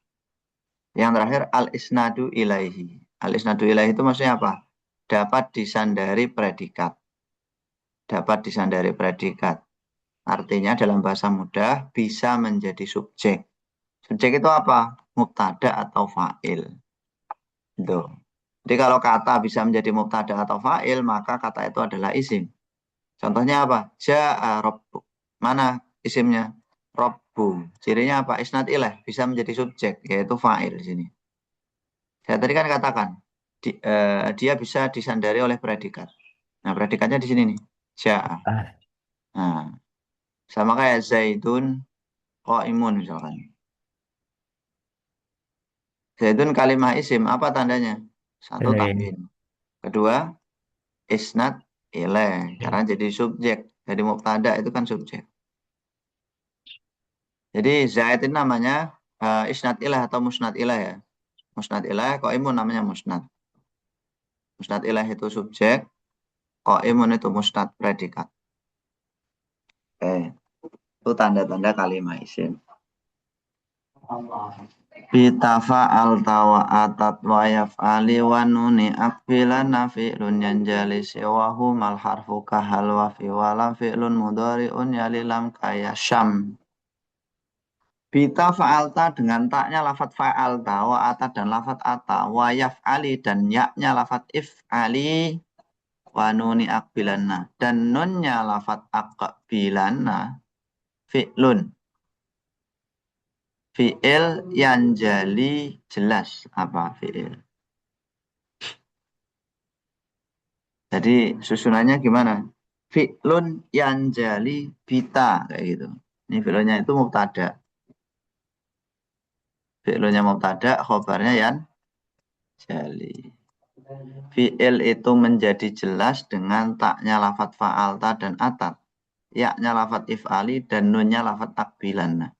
Speaker 1: Yang terakhir al-isnadu ilaihi. Al-isnadu ilaihi itu maksudnya apa? Dapat disandari predikat. Dapat disandari predikat. Artinya dalam bahasa mudah bisa menjadi subjek. Subjek itu apa? Mubtada atau fa'il. Itu. Jadi kalau kata bisa menjadi mubtada atau fa'il, maka kata itu adalah isim. Contohnya apa? Ja'a rabbuk. Mana isimnya. Robbu. Cirinya apa? Isnad ilah. Bisa menjadi subjek. Yaitu fa'il di sini. Saya tadi kan katakan. Dia bisa disandari oleh predikat. Nah, predikatnya di sini nih. Ja'a.
Speaker 2: Ah,
Speaker 1: Nah, sama kayak Zaidun qaimun misalkan. Zaidun kalimah isim. Apa tandanya? Satu,
Speaker 2: Tanwin.
Speaker 1: tanwin. Kedua, isnad ilaih. Karena jadi subjek. Jadi mubtada itu kan subjek. Jadi Zaid ini namanya isnad ilah atau musnad ilah ya. Musnad ilah, qaimun namanya musnad. Musnad ilah itu subjek, qaimun itu musnad predikat. Oke, itu tanda-tanda kalimat isim. Bitafa altawa atat wa yaf'ali wa nuni akbilan nafi'lun yanjali siwahu mal harfu kahal wa fi walam fi'lun mudhari'un yalilam kaya syam. Bita fa'alta dengan taknya lafat fa'alta wa atat dan lafat ata wa yaf'ali dan yaknya lafat if'ali wa nuni akbilanna dan nunnya lafat akbilanna fi'lun fi'il yang jali jelas apa fi'il. Jadi susunannya gimana? Fi'lun yang jali bita kayak gitu. Ini fi'lunnya itu mubtada. Fi'lunnya mubtada, khobarnya yang jali. Fi'il itu menjadi jelas dengan taknya lafat fa'alta dan atat. Yaknya lafat if'ali dan nunnya lafat akbilan.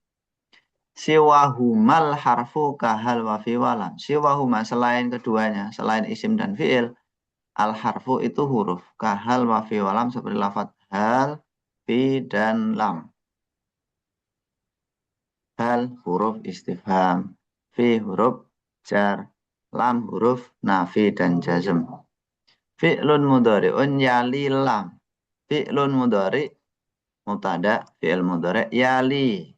Speaker 1: Siwahumal harfu kahal wa fi walam. Siwahuma selain keduanya, selain isim dan fi'il, al harfu itu huruf. Kahal wa fi walam seperti lafat hal, fi, dan lam. Hal huruf istifham. Fi huruf jar. Lam huruf nafi dan jazm. Fi'lun mudhari'un yali lam. Fi'lun mudhari' mubtada, fi'il mudhari' yali.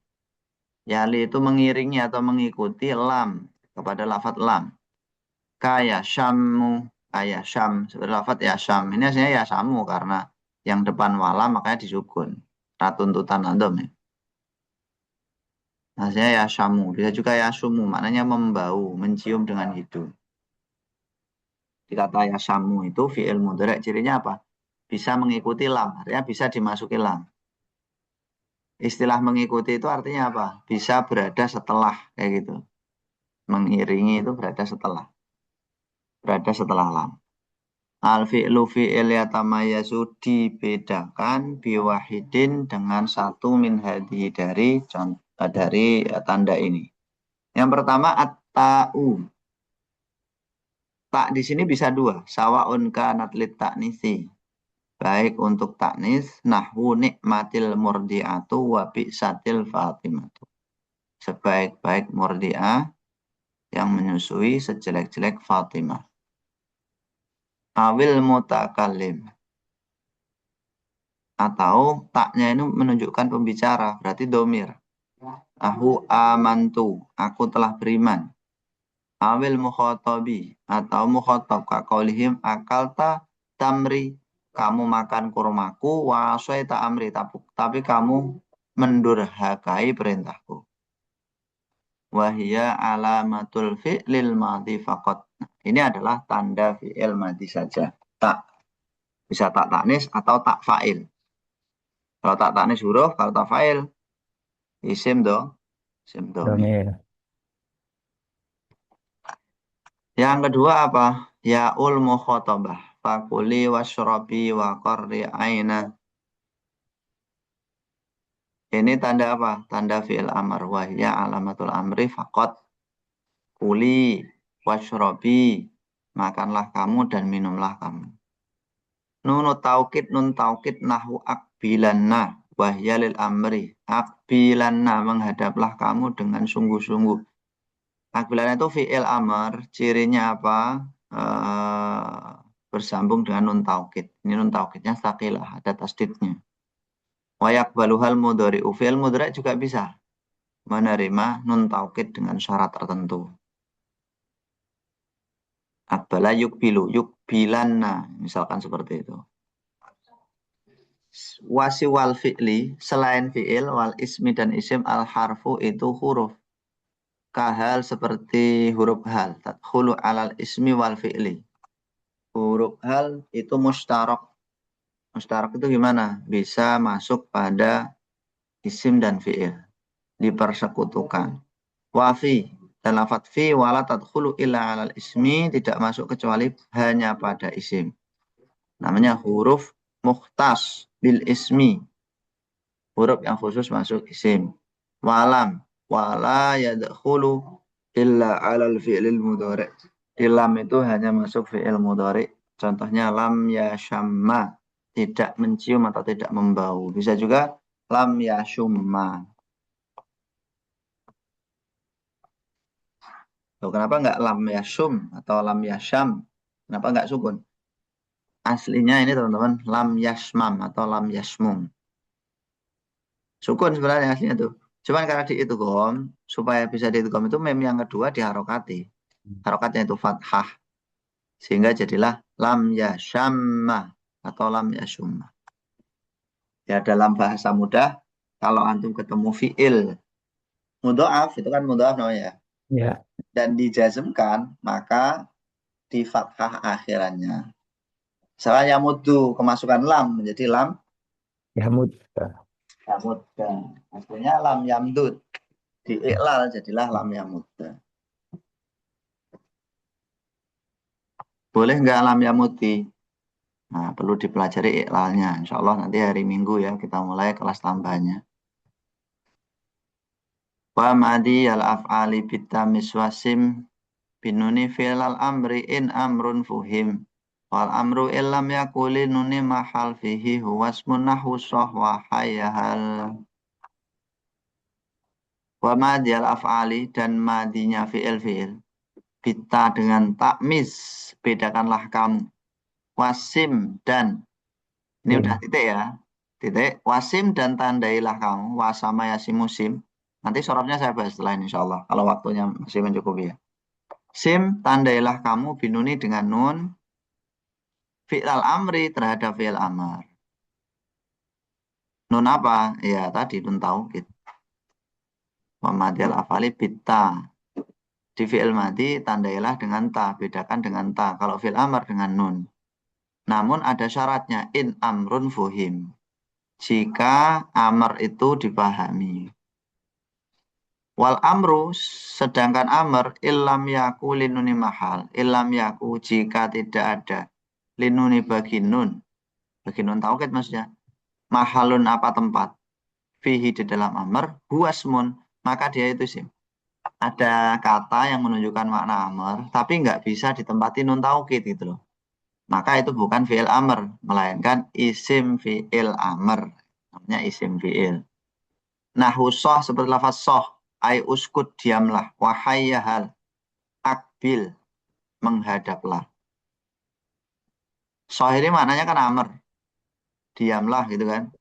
Speaker 1: Yali itu mengiringi atau mengikuti lam kepada lafat lam. Kaya syamu, kaya syam. Seperti lafat ya syam. Ini aslinya ya samu karena yang depan walam makanya disukun. Ratuntutan adom ya. Aslinya ya syamu. Bisa juga ya sumu. Maknanya membau, mencium dengan hidung. Di kata ya syamu itu fi'il mudhari' cirinya apa? Bisa mengikuti lam. Artinya bisa dimasuki lam. Istilah mengikuti itu artinya apa? Bisa berada setelah kayak gitu. Mengiringi itu berada setelah. Berada setelah lam. Al fi'lu fi'il yatamayazu dibedakan biwahidin dengan satu min hadhi dari tanda ini. Yang pertama at-ta'u. Tak di sini bisa dua. Sawaun kanat lit ta'nisi. Baik untuk taknis nahwu nikmatil murdi'atu wa bi'satil fatimatu. Sebaik-baik murdi'ah yang menyusui sejelek-jelek Fatimah. Awil mutakallim. Atau taknya ini menunjukkan pembicara, berarti domir. Ahu amantu, aku telah beriman. Awil mukhotobi, atau mukhotob, kakolihim akalta tamri. Kamu makan kurmaku, wasoita amri, tapi kamu mendurhakai perintahku. Wahia alamatul fi'lil madhi faqat. Ini adalah tanda fi'il madhi saja. Tak. Bisa tak taknis atau tak fa'il. Kalau tak taknis huruf, kalau tak fa'il, isim dong. Isim domir.
Speaker 2: Domir.
Speaker 1: Yang kedua apa? Ya'ul mukhotabah. Fakuli wasrobi wa qarri aina. Ini tanda apa? Tanda fi'il amr. Wahia alamatul amri faqat. Kuli wasrobi. Makanlah kamu dan minumlah kamu. Nun taukid nahwu akbilanna wahya lil amri. Akbilanna menghadaplah kamu dengan sungguh-sungguh. Akbilanna itu fi'il amr, cirinya apa? Bersambung dengan nun taukid. Ini nun taukidnya sakilah, ada tasdidnya. Wayak baluhal mudhari. Fi'il mudhari juga bisa menerima nun taukid dengan syarat tertentu. Akbala yukbilu, yukbilanna, misalkan seperti itu. Wasi wal fi'li, selain fi'il, wal ismi dan isim, al harfu itu huruf. Kahal seperti huruf hal. Tadkhulu alal ismi wal fi'li. Huruf hal itu mustarok. Mustarok itu gimana? Bisa masuk pada isim dan fi'il. Dipersekutukan. Wafi dan lafadz fi wala tadkhulu illa alal ismi tidak masuk kecuali hanya pada isim. Namanya huruf mukhtas bil ismi. Huruf yang khusus masuk isim. Walam wala yadkhulu illa alal fi'lil mudhari'. Lam itu hanya masuk fi'il mudhari'. Contohnya lam yashamma, tidak mencium atau tidak membau. Bisa juga lam yashumma. Loh, kenapa nggak lam yashum atau lam yasham? Kenapa nggak sukun? Aslinya ini teman-teman lam yasmam atau lam yasmum. Sukun sebenarnya aslinya tuh. Cuman karena diidgham, supaya bisa diidgham itu mem yang kedua diharokati. Harokatnya itu fathah. Sehingga jadilah lam yashamma atau lam yashumma. Ya dalam bahasa mudah, kalau antum ketemu fi'il mudha'af, itu kan mudha'af namanya,
Speaker 2: Ya,
Speaker 1: dan dijazmkan, maka di fathah akhirannya. Misalnya yamuddu, kemasukan lam menjadi lam
Speaker 2: Yamud.
Speaker 1: yamudda. Akhirnya lam yamdud. Di iklal jadilah lam yamudda. Boleh nggak lam yamuti? Nah, perlu dipelajari iklalnya. Insya Allah nanti hari Minggu ya kita mulai kelas tambahnya. Wa madi al af'ali bitamis wasim binuni fi'l al amri in amrun fuhim. Wal amru illam yakuli nuni mahal fihi huwasmun nahu wa hayahal. Wa madi al af'ali dan madinya fi'il. Bita dengan takmis, bedakanlah kamu. Wasim dan, ini udah
Speaker 2: Sim.
Speaker 1: titik ya. Titik, wasim dan tandailah kamu, wasama yasim musim. Nanti sorotnya saya bahas setelah ini insya Allah, kalau waktunya masih mencukupi ya. Sim, tandailah kamu binuni dengan nun, fi'al amri terhadap fi'al amar. Nun apa? Ya tadi nun taukid. Wamadil afali bita. Di fi'il madi tandailah dengan ta, bedakan dengan ta. Kalau fi'il amar dengan nun. Namun ada syaratnya, in amrun fuhim. Jika amar itu dipahami. Wal amru, sedangkan amar, illam yaku linuni mahal. Illam yaku, jika tidak ada. Linuni bagi nun. Bagi nun taukid maksudnya. Mahalun apa tempat. Fihi di dalam amar, huwasmun. Maka dia itu sim. Ada kata yang menunjukkan makna amar, tapi nggak bisa ditempati nun taukid gitu loh. Maka itu bukan fi'il amr, melainkan isim fi'il amr. Namanya isim fi'il. Nahu soh seperti lafaz soh. Ai uskut diamlah. Wahayyahal. Akbil. Menghadaplah. Soh ini maknanya kan amr. Diamlah gitu kan.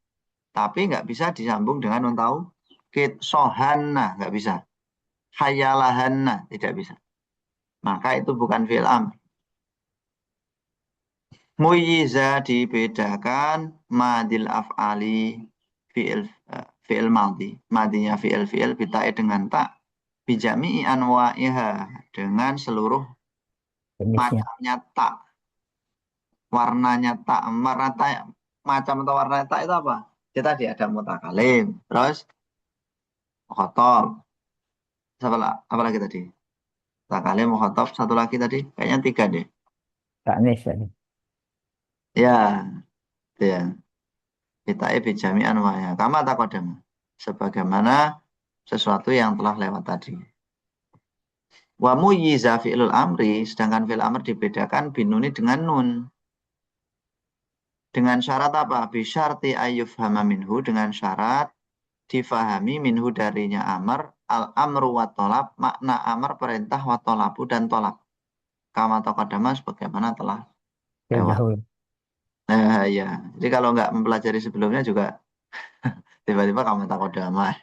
Speaker 1: Tapi nggak bisa disambung dengan nun taukid. Sohanna nggak bisa. Hayalahanna tidak bisa. Maka itu bukan fi'il amr. Muyiza dibedakan madil af'ali fi'il fi'il madhi. Madhinya fi'il bitai dengan tak bijami'i anwa'iha dengan seluruh
Speaker 2: Jenisnya.
Speaker 1: macamnya tak. Warnanya tak. Warna tak macam atau warna tak itu apa? Kita tadi ada mutakalim. Terus mukhathab. Apa lagi tadi? Mutakalim, mukhathab, satu lagi tadi. Kayaknya tiga deh.
Speaker 2: Taknis tadi.
Speaker 1: Ya, itu ya. Bitai bijami'i anwa'iha. Kama taqaddama. Sebagaimana sesuatu yang telah lewat tadi. Wa muyyiza fi'lul amri, sedangkan fi'il amr dibedakan binuni dengan nun. Dengan syarat apa? Bisyarti ayyufhama minhu, dengan syarat difahami minhu darinya amr, al-amru wa tolab, makna amr perintah wa tolabu dan tolab. Kama taqaddama sebagaimana telah lewat.
Speaker 2: Terdahulu.
Speaker 1: Nah, ya. Jadi kalau nggak mempelajari sebelumnya juga tiba-tiba kama taqaddama.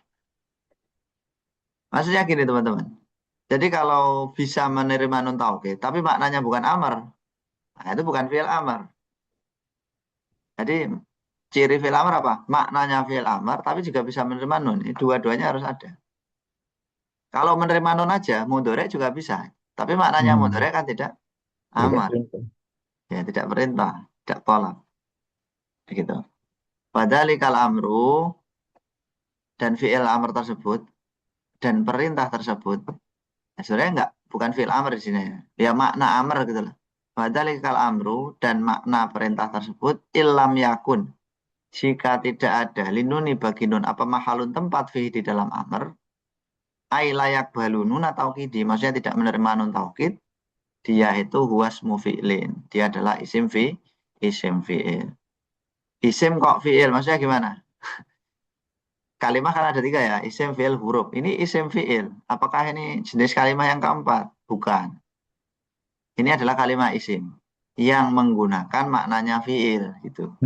Speaker 1: Maksudnya gini teman-teman. Jadi kalau bisa menerima nun taukid, tapi maknanya bukan amr, nah itu bukan fi'il amr. Jadi ciri fi'il amr apa? Maknanya fi'il amr, tapi juga bisa menerima nun. Ini dua-duanya harus ada. Kalau menerima nun aja, mudhari juga bisa. Tapi maknanya
Speaker 2: Hmm.
Speaker 1: mudhari kan tidak
Speaker 2: Tidak
Speaker 1: amar.
Speaker 2: pintu.
Speaker 1: Ya, tidak perintah, tidak tolak. Begitu. Padzalikal amru dan fi'il amr tersebut dan perintah tersebut. Ya, sebenarnya enggak, bukan fi'il amr di sini ya. Ya makna amr gitu loh. Padzalikal amru dan makna perintah tersebut illam yakun. Jika tidak ada linuni bagi nun apa mahalun tempat fi di dalam amr, ai layak balu nun atau kidi, maksudnya tidak menerima nun taukid, dia itu huwas mufi'lin. Dia adalah isim fi'il. Isim kok fi'il, maksudnya gimana? Kalimat kan ada tiga ya, isim fi'il huruf. Ini isim fi'il. Apakah ini jenis kalimat yang keempat? Bukan. Ini adalah kalimat isim yang menggunakan maknanya fi'il gitu.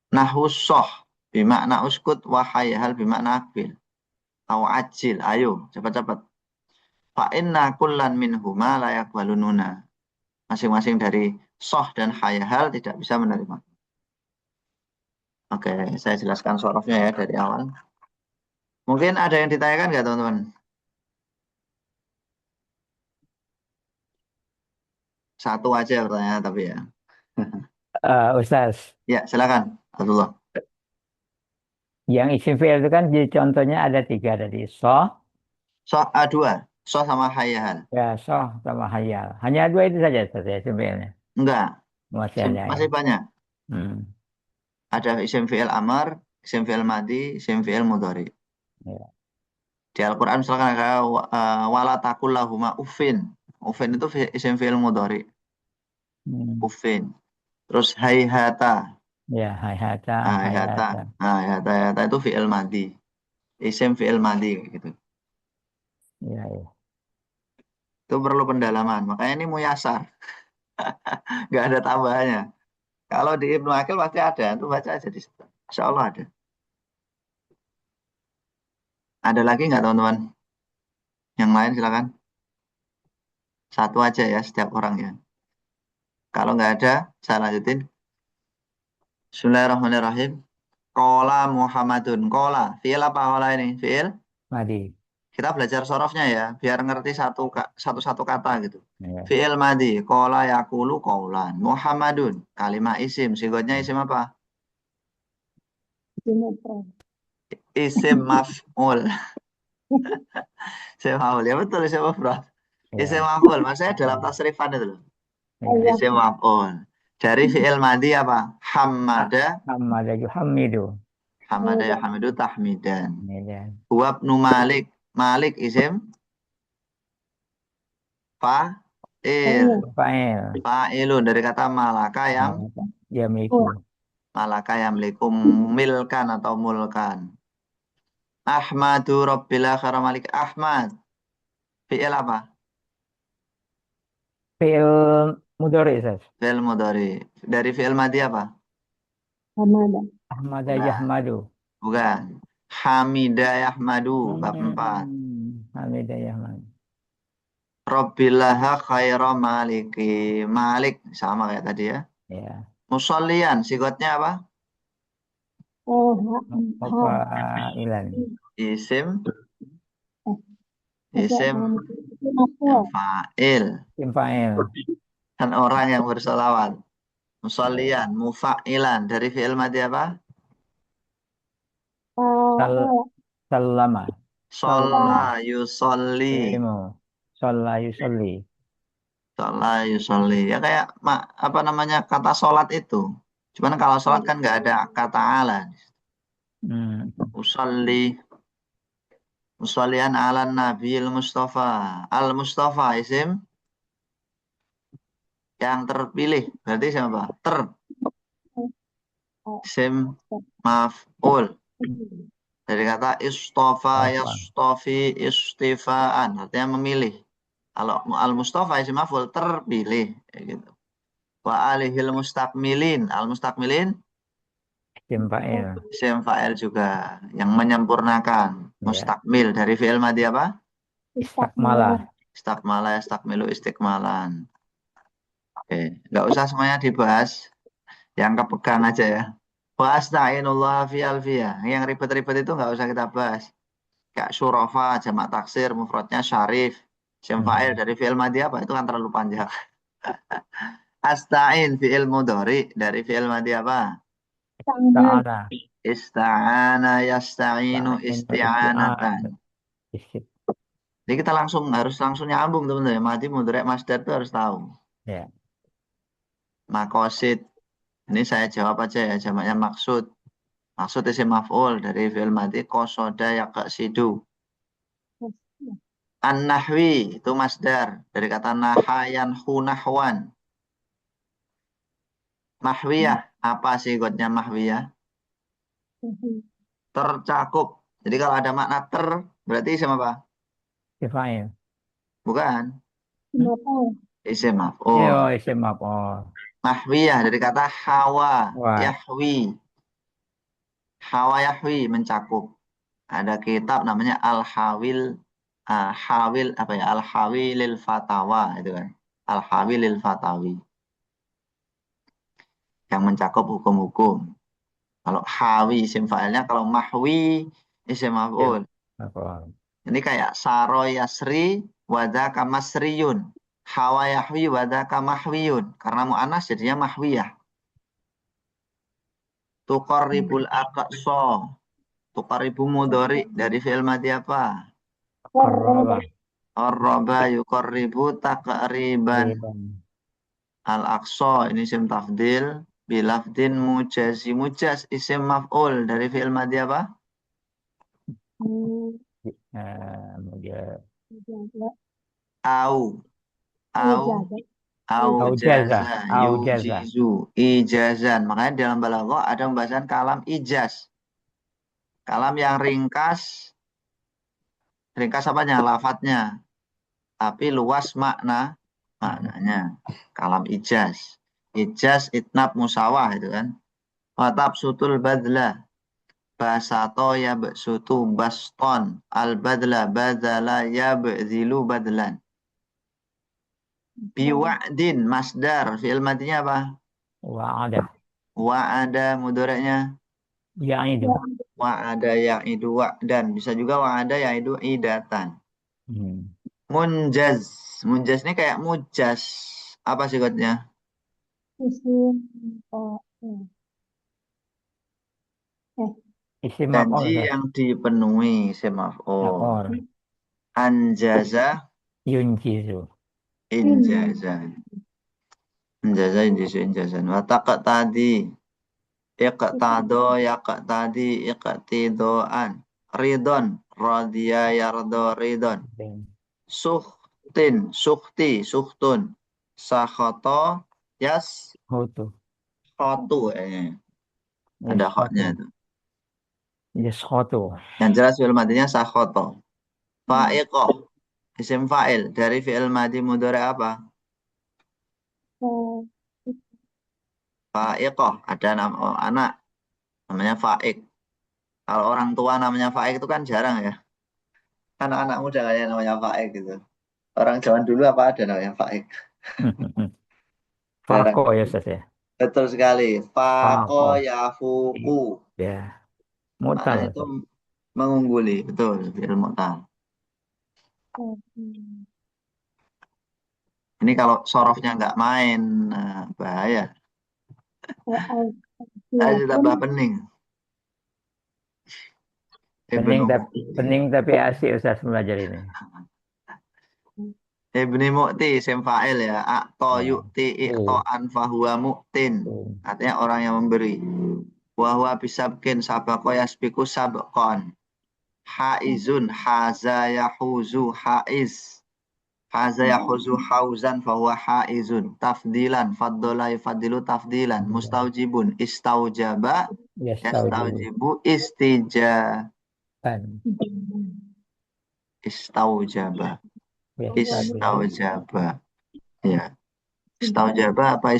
Speaker 1: Nahus soh bimakna uskut wahayahal bimakna akbil. Au ajil, ayo cepat-cepat. Fa inna kullan minhuma layak balununa. Masing-masing dari soh dan hayahal tidak bisa menerima. Oke, saya jelaskan sorofnya ya dari awal. Mungkin ada yang ditanyakan nggak teman-teman? Satu aja pertanyaan tapi ya.
Speaker 2: Ustaz,
Speaker 1: Ya, silakan. Abdullah.
Speaker 2: yang isim fi'il itu kan jadi contohnya ada tiga tadi. Soh,
Speaker 1: So, A2. So sama hayahal.
Speaker 2: ya soh sama hayal. Hanya dua itu saja Ustaz ya isim fi'ilnya.
Speaker 1: Enggak.
Speaker 2: Masih ada ya.
Speaker 1: Masih banyak.
Speaker 2: Hmm.
Speaker 1: Ada isim fi'il amar, isim fi'il madi, isim fi'il mudhari.
Speaker 2: Ya.
Speaker 1: Di Al-Quran misalkan ada wala taqul lahuma uffin. Uffin itu isim fi'il mudhari.
Speaker 2: Hmm.
Speaker 1: Uffin. Terus hayhata.
Speaker 2: Ya, hayata,
Speaker 1: Hayhata.
Speaker 2: hayata.
Speaker 1: Hayhata, hayhata itu fi'il madi. Isim fi'il madi gitu.
Speaker 2: Ya, ya.
Speaker 1: Itu perlu pendalaman. Makanya ini muyasar. Nggak ada tambahannya. Kalau di Ibnu Akil pasti ada. Itu baca aja di situ. Insya Allah ada. Ada lagi nggak teman-teman? Yang lain silakan. Satu aja ya setiap orang ya. Kalau nggak ada, saya lanjutin. Bismillahirrahmanirrahim. Kola Muhammadun. Kola. Fi'il apa kola ini? Fi'il.
Speaker 2: Madi.
Speaker 1: Kita belajar sorofnya ya. Biar ngerti satu-satu kata gitu.
Speaker 2: Ya.
Speaker 1: Fi'il madi. Kola yakulu kaulan. Muhammadun. Kalimat isim. Sigotnya isim apa?
Speaker 3: Sinetron.
Speaker 1: Isim maf'ul. Isim maf'ul. Ya betul isim maf'ul. Isim
Speaker 2: Ya.
Speaker 1: maf'ul. Maksudnya dalam tasrifan itu loh.
Speaker 2: Ya.
Speaker 1: Isim maf'ul. Dari fi'il madi apa? Hammada.
Speaker 2: Hamada yuhamidu.
Speaker 1: Hamada ya hamidu tahmidan.
Speaker 2: Ya.
Speaker 1: Huwabnu Malik. Malik isim fa'il.
Speaker 2: Fa'il.
Speaker 1: Fa'ilun dari kata malaka yang
Speaker 2: Yamiku.
Speaker 1: likum milkan atau mulkan. Ahmadu Rabbil akhara malik Ahmad. Fi'il apa?
Speaker 2: Fi'il mudhari Ustaz.
Speaker 1: Fi'il mudhari. Dari fi'il madi apa?
Speaker 3: Hamada.
Speaker 2: Ahmada
Speaker 1: Bukan.
Speaker 2: Yahmadu.
Speaker 1: Bukan. Hamida Yahmadu. Bab 4.
Speaker 2: Hamida Yahmadu.
Speaker 1: Rabbillaha khaira maliki. Malik. Sama kayak tadi ya.
Speaker 2: Ya.
Speaker 1: Musallian. Sigotnya apa?
Speaker 3: Oh,
Speaker 2: Mufa'ilan.
Speaker 1: Isim.
Speaker 3: Oke,
Speaker 1: Isim
Speaker 3: itu maf'ul.
Speaker 1: fa'il.
Speaker 2: Isim fa'il.
Speaker 1: Dan orang yang bersolawat. Musallian. Mufa'ilan. Dari fi'il madi apa?
Speaker 2: Sal Sallama.
Speaker 1: Sholla
Speaker 2: Sallama.
Speaker 1: yusolli.
Speaker 2: Ilmu. Shalla yusolli.
Speaker 1: Sholla yusolli. Ya kayak apa namanya kata sholat itu. Cuman kalau sholat kan nggak ada kata ala.
Speaker 2: Hmm.
Speaker 1: Usolli. Usollian ala nabiil Mustafa. Al Mustafa isim yang terpilih. Berarti siapa? Isim maf'ul. Dari kata istofa
Speaker 2: Apa?
Speaker 1: yastofi istifaan. Artinya memilih. Kalau al Mustafa isim maf'ul terpilih. Kayak gitu. Wa alihil mustakmilin. Al mustakmilin
Speaker 2: Isim fa'il.
Speaker 1: isim fa'il juga yang menyempurnakan.
Speaker 2: Ya.
Speaker 1: Mustakmil dari fi'il madi apa?
Speaker 2: Istakmala.
Speaker 1: Istakmala istakmilu istikmalan. Oke, nggak usah semuanya dibahas. Yang kepegang aja ya. Wa asta'inullah fi alfiyah. Yang ribet-ribet itu nggak usah kita bahas. Kayak syurafa, jamak taksir, mufradnya syarif. Isim fa'il dari fi'il madhi apa? Itu kan terlalu panjang. Asta'in fi'il mudhari dari fi'il madhi apa?
Speaker 3: Ta'ana.
Speaker 2: Ta'ala.
Speaker 1: Ista'ana yasta'inu
Speaker 2: Ta'inu
Speaker 1: isti'anatan.
Speaker 2: isti'anat. Isti-
Speaker 1: Jadi kita harus langsung nyambung teman-teman. Madhi mudhari masdar itu harus tahu.
Speaker 2: Ya.
Speaker 1: Makosid. Ini saya jawab aja ya. Jamaknya maksud. Maksud isim maf'ul dari fi'il madhi qasoda yaqsidu. An-nahwi itu masdar dari kata nahayan hunahwan. Mahwiyah apa sih godnya mahwiyah? Tercakup. Jadi kalau ada makna ter berarti isim apa?
Speaker 2: Isim
Speaker 1: Bukan.
Speaker 3: Maf'ul.
Speaker 1: Isim
Speaker 2: Yo,
Speaker 1: maf'ul.
Speaker 2: isim maf'ul.
Speaker 1: Mahwiyah dari kata hawa
Speaker 2: Wah,
Speaker 1: yahwi. Hawa yahwi mencakup. Ada kitab namanya Al-Hawil Hawil apa ya? Al-Hawilil Fatawa itu kan. Al-Hawilil Fatawi yang mencakup hukum-hukum. Kalau hawi isim fa'ilnya, kalau mahwi isim
Speaker 2: isim
Speaker 1: maf'ul.
Speaker 2: maf'ul.
Speaker 1: Ini kayak saro yasri wadaka masriyun. Hawa yahwi wadaka mahwiyun. Karena mu'anas jadinya mahwiyah. Tuqarribul aqsa. Tuqarribu mudhari dari fi'il madhi apa?
Speaker 2: Qarraba.
Speaker 1: Qarraba yuqarribu taqriban.
Speaker 2: Riban.
Speaker 1: Al-aqsa ini isim tafdil. Bilafdin mujazi. Mujaz isim maf'ul dari fi'il madhi apa?
Speaker 2: Kemudian
Speaker 1: Au. Au.
Speaker 2: aujaza.
Speaker 1: Aujaza.
Speaker 2: Aujaza.
Speaker 1: Yujizu. Ijazan. Makanya dalam balaghah ada pembahasan kalam ijaz. Kalam yang ringkas. Ringkas apanya? Lafadznya. Tapi luas maknanya. Kalam ijaz. Ijaz itnab musawah itu kan. Watab sutul badla. Basato ya sutu baston. Al badla badala ya zilu badlan. Biwa'din masdar. Fi'il madinya apa?
Speaker 2: Wa'ada.
Speaker 1: Wa'ada mudoranya.
Speaker 2: Ya itu.
Speaker 1: Wa'ada ya'idu wa'dan. Bisa juga wa'ada ya'idu idatan.
Speaker 2: Hmm.
Speaker 1: Munjaz. Munjaz ini kayak mujas. Apa sih kodnya?
Speaker 3: Isim fa'il.
Speaker 2: Isim maf'ul.
Speaker 1: Janji yang dipenuhi. Semaf'ul.
Speaker 2: Maf'ul.
Speaker 1: Anjaza.
Speaker 2: Yunjizu.
Speaker 1: Injazan. Injaza injizu injazan. Wataqat tadi. Iqtado yaqtadi iqtidoan. Ridon. Radhiya yardo ridon. Suhtin. Suhti. Suhtun. Sakhoto. Yas.
Speaker 2: Hutu.
Speaker 1: Khotu. Ada khotnya itu.
Speaker 2: Yashotu.
Speaker 1: Yang jelas fi'il madinya sakhoto. Fa'iqoh. Isim fa'il. Dari fi'il madi mudhari apa? Fa'iqoh. Ada nama anak. Namanya Fa'iq. Kalau orang tua namanya Fa'iq itu kan jarang ya. Anak-anak muda kayak namanya Fa'iq gitu. Orang zaman dulu apa ada namanya Fa'iq? Jarang.
Speaker 2: Fako ya Ustaz ya.
Speaker 1: Betul sekali. Fako
Speaker 2: Fako.
Speaker 1: yafuku.
Speaker 2: Ya. Mutal.
Speaker 1: Maknanya itu mengungguli. Betul. Fi'il mu'tal. Ini kalau sorofnya nggak main, nah, bahaya. Saya tambah pening.
Speaker 2: Pening tapi asik Ustaz belajar ini.
Speaker 1: Ibni mu'ti isim fa'il ya. A'to
Speaker 2: Ya.
Speaker 1: yu'ti i'to'an fahuwa mu'tin. Artinya orang yang memberi. Wahwa bisabkin sabako yasbiku sabqon. Haizun haza yahuzu haiz. Haza yahuzu hauzan fahuwa haizun. Tafdilan faddola yufaddilu tafdilan. Mustaujibun istaujaba yastaujibu istaujaba. Istaujaba. Ya. Istaujaba apa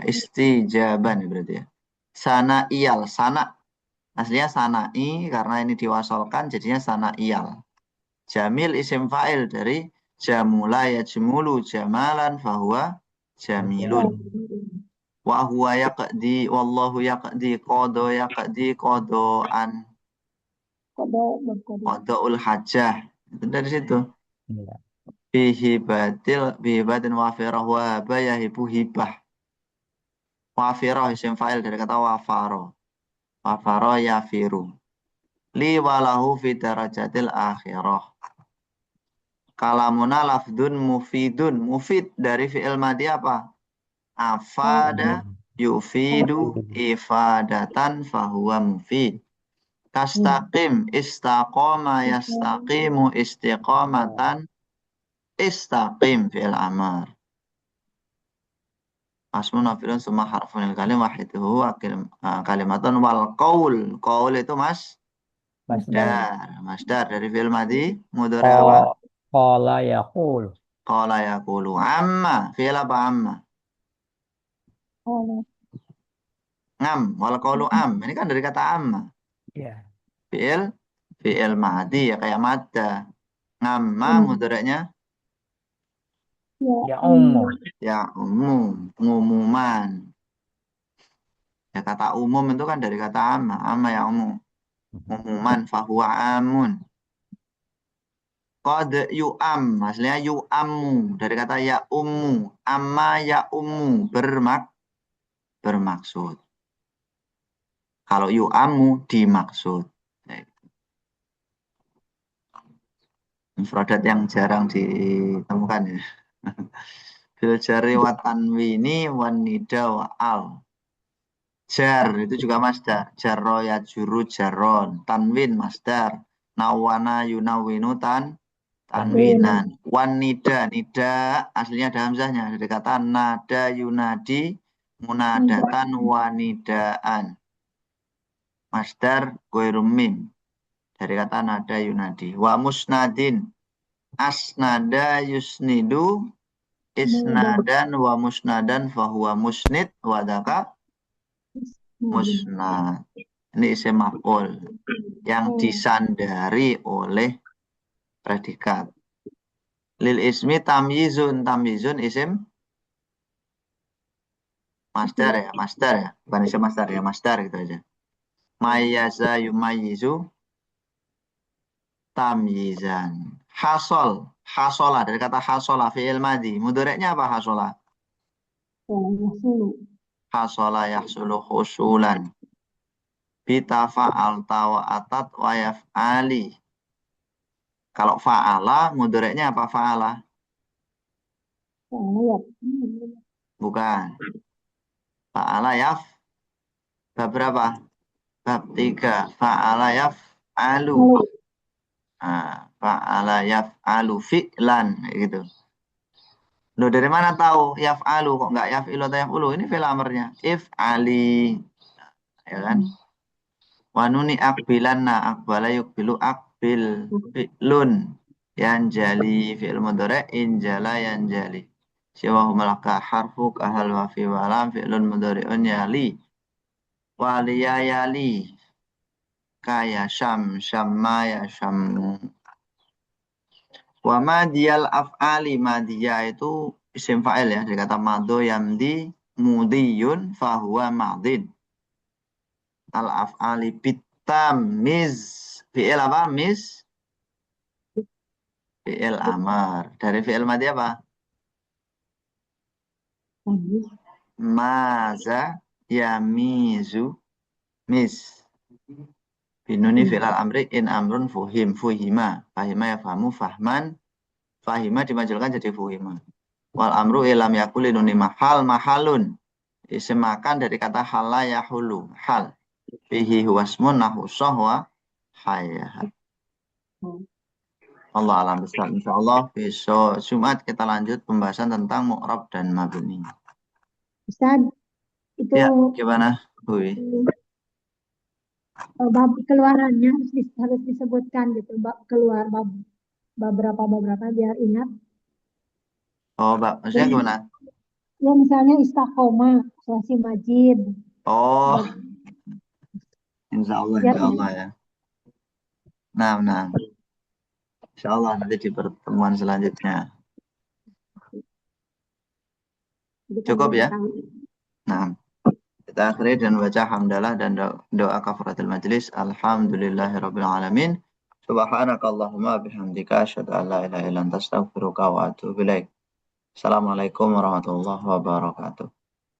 Speaker 1: istijaban berarti ya. Sana iyal, sana aslinya sana'i karena ini diwasolkan jadinya sana iyal. Jamil isim fa'il dari jamula yajmulu jamalan fahuwa jamilun. Wa huwa yaqdi, wallahu yaqdi, qada yaqdi, qadaan,
Speaker 3: Kode berkode.
Speaker 1: qadaul hajah. Itu dari situ.
Speaker 2: Iya.
Speaker 1: Bihibatin wafirah, wahaba yahibu hibah. Wafirah isim fa'il dari kata wafaro. Wafaro yafiru. Li walahu fi darajatil akhirah. Kalamuna lafdun mufidun. Mufid dari fi'il madhi apa? Afada yufidu ifadatan fahuwa mufid. Kastaqim istaqoma yastaqimu istiqomatan istaqim fi'il amar. Asmun nafilun summa harfunil kalim wahiduhu kalimatun wal qaul. Qaul itu
Speaker 2: Masdar.
Speaker 1: masdar dari fi'il madhi mudhari apa?
Speaker 2: Qala yaqul.
Speaker 1: Qala yaqulu amma fi'il apa amma?
Speaker 3: Oleh.
Speaker 1: Ngam wal qaulu am. Ini kan dari kata amma.
Speaker 2: Ya.
Speaker 1: Fi'il fi'il madhi ya kayak madda. Ngamma mudhari'nya
Speaker 2: Ya umum.
Speaker 1: ya umum, ngumuman. Ya kata umum itu kan dari kata amma ya umum. Umuman fahuwa amun. Qad yu'am, aslinya yu'ammu dari kata ya ummu. Amma ya ummu bermaksud. Kalau yu'ammu dimaksud. Mufradat yang jarang ditemukan ya. Bil jari wa tanwini wan nida wa al. Jar itu juga masdar. Jarro ya juru jarron. Tanwin masdar. Nawana yunawinu tanwinan. Wan nida. Nida aslinya ada hamzahnya. Dari kata nada yunadi munadatan wanidaan. Masdar goirum mim. Dari kata nada yunadi. Wa musnadin. Asnada yusnidu. Isnadan wa musnadan fahuwa musnid wadaka musnad. Ini isim maf'ul yang disandari oleh predikat. Lil ismi tamyizun. Tamyizun isim masdar ya. Masdar ya. Bukan isim masdar ya. Masdar gitu aja. Mayyaza yumayyizu tamyizan. Hasol. Hasola dari kata hasola fi'il madhi. Mudhari'nya apa hasola? Hasola yahsulu khusulan. Bita fa'al tawa atat wa yaf'ali. Kalau fa'ala, mudhari'nya apa fa'ala? Bukan. Fa'ala yaf. Bab berapa? Bab 3. Fa'ala yaf'alu. Nah, fa'ala yaf'alu fi'lan. Gitu. Loh, dari mana tahu yaf'alu? Kok nggak yaf'ilu atau yaf'ulu? Ini fi'il amarnya. If'ali. Ya kan? Wanuni akbilanna akbala yukbilu akbil fi'lun yanjali fi'il mudhari injala yanjali siwahu malaka harfu kahal wa fi walam fi'lun mudhari'un yali waliya yali kaya syam syamma ya syammu wa madiyal af'ali madiyah itu isim fa'il ya dari kata mado yamdi mudiyun fahuwa madin al af'ali bitamiz fi'il apa mis fi'il amar dari fi'il madhi apa maza yamizu mis binuni fi'il amri in amrun fuhima fahima ya fahamu fahman fahima dimajukan jadi fuhima wal amru ilam yakuli nuni mahalun isim makan dari kata hala yahulu hal fihi huwasmun nahu sahwa hayah. Allah alam besar. Insyaallah besok Jumat kita lanjut pembahasan tentang mu'rab dan mabni.
Speaker 3: Ustaz, itu
Speaker 1: Ya, gimana, Hui?
Speaker 3: bab keluarannya harus disebutkan gitu, bab keluar beberapa biar ingat.
Speaker 1: Oh, Mbak, maksudnya gimana?
Speaker 3: Ya misalnya istiqomah, Selasi Majid.
Speaker 1: Oh, Insyaallah
Speaker 3: Ya,
Speaker 1: ya. Nah. Insyaallah nanti di pertemuan selanjutnya.
Speaker 3: jadi
Speaker 1: Cukup
Speaker 3: kalian
Speaker 1: ya?
Speaker 3: tahu.
Speaker 1: Nah, kita akhiri dan baca hamdalah dan doa kafaratul majlis. Alhamdulillahirabbil alamin. Subhanakallahumma bihamdika asyhadu an la ilaha illa anta astaghfiruka wa atubu ilaik. Assalamualaikum warahmatullahi wabarakatuh.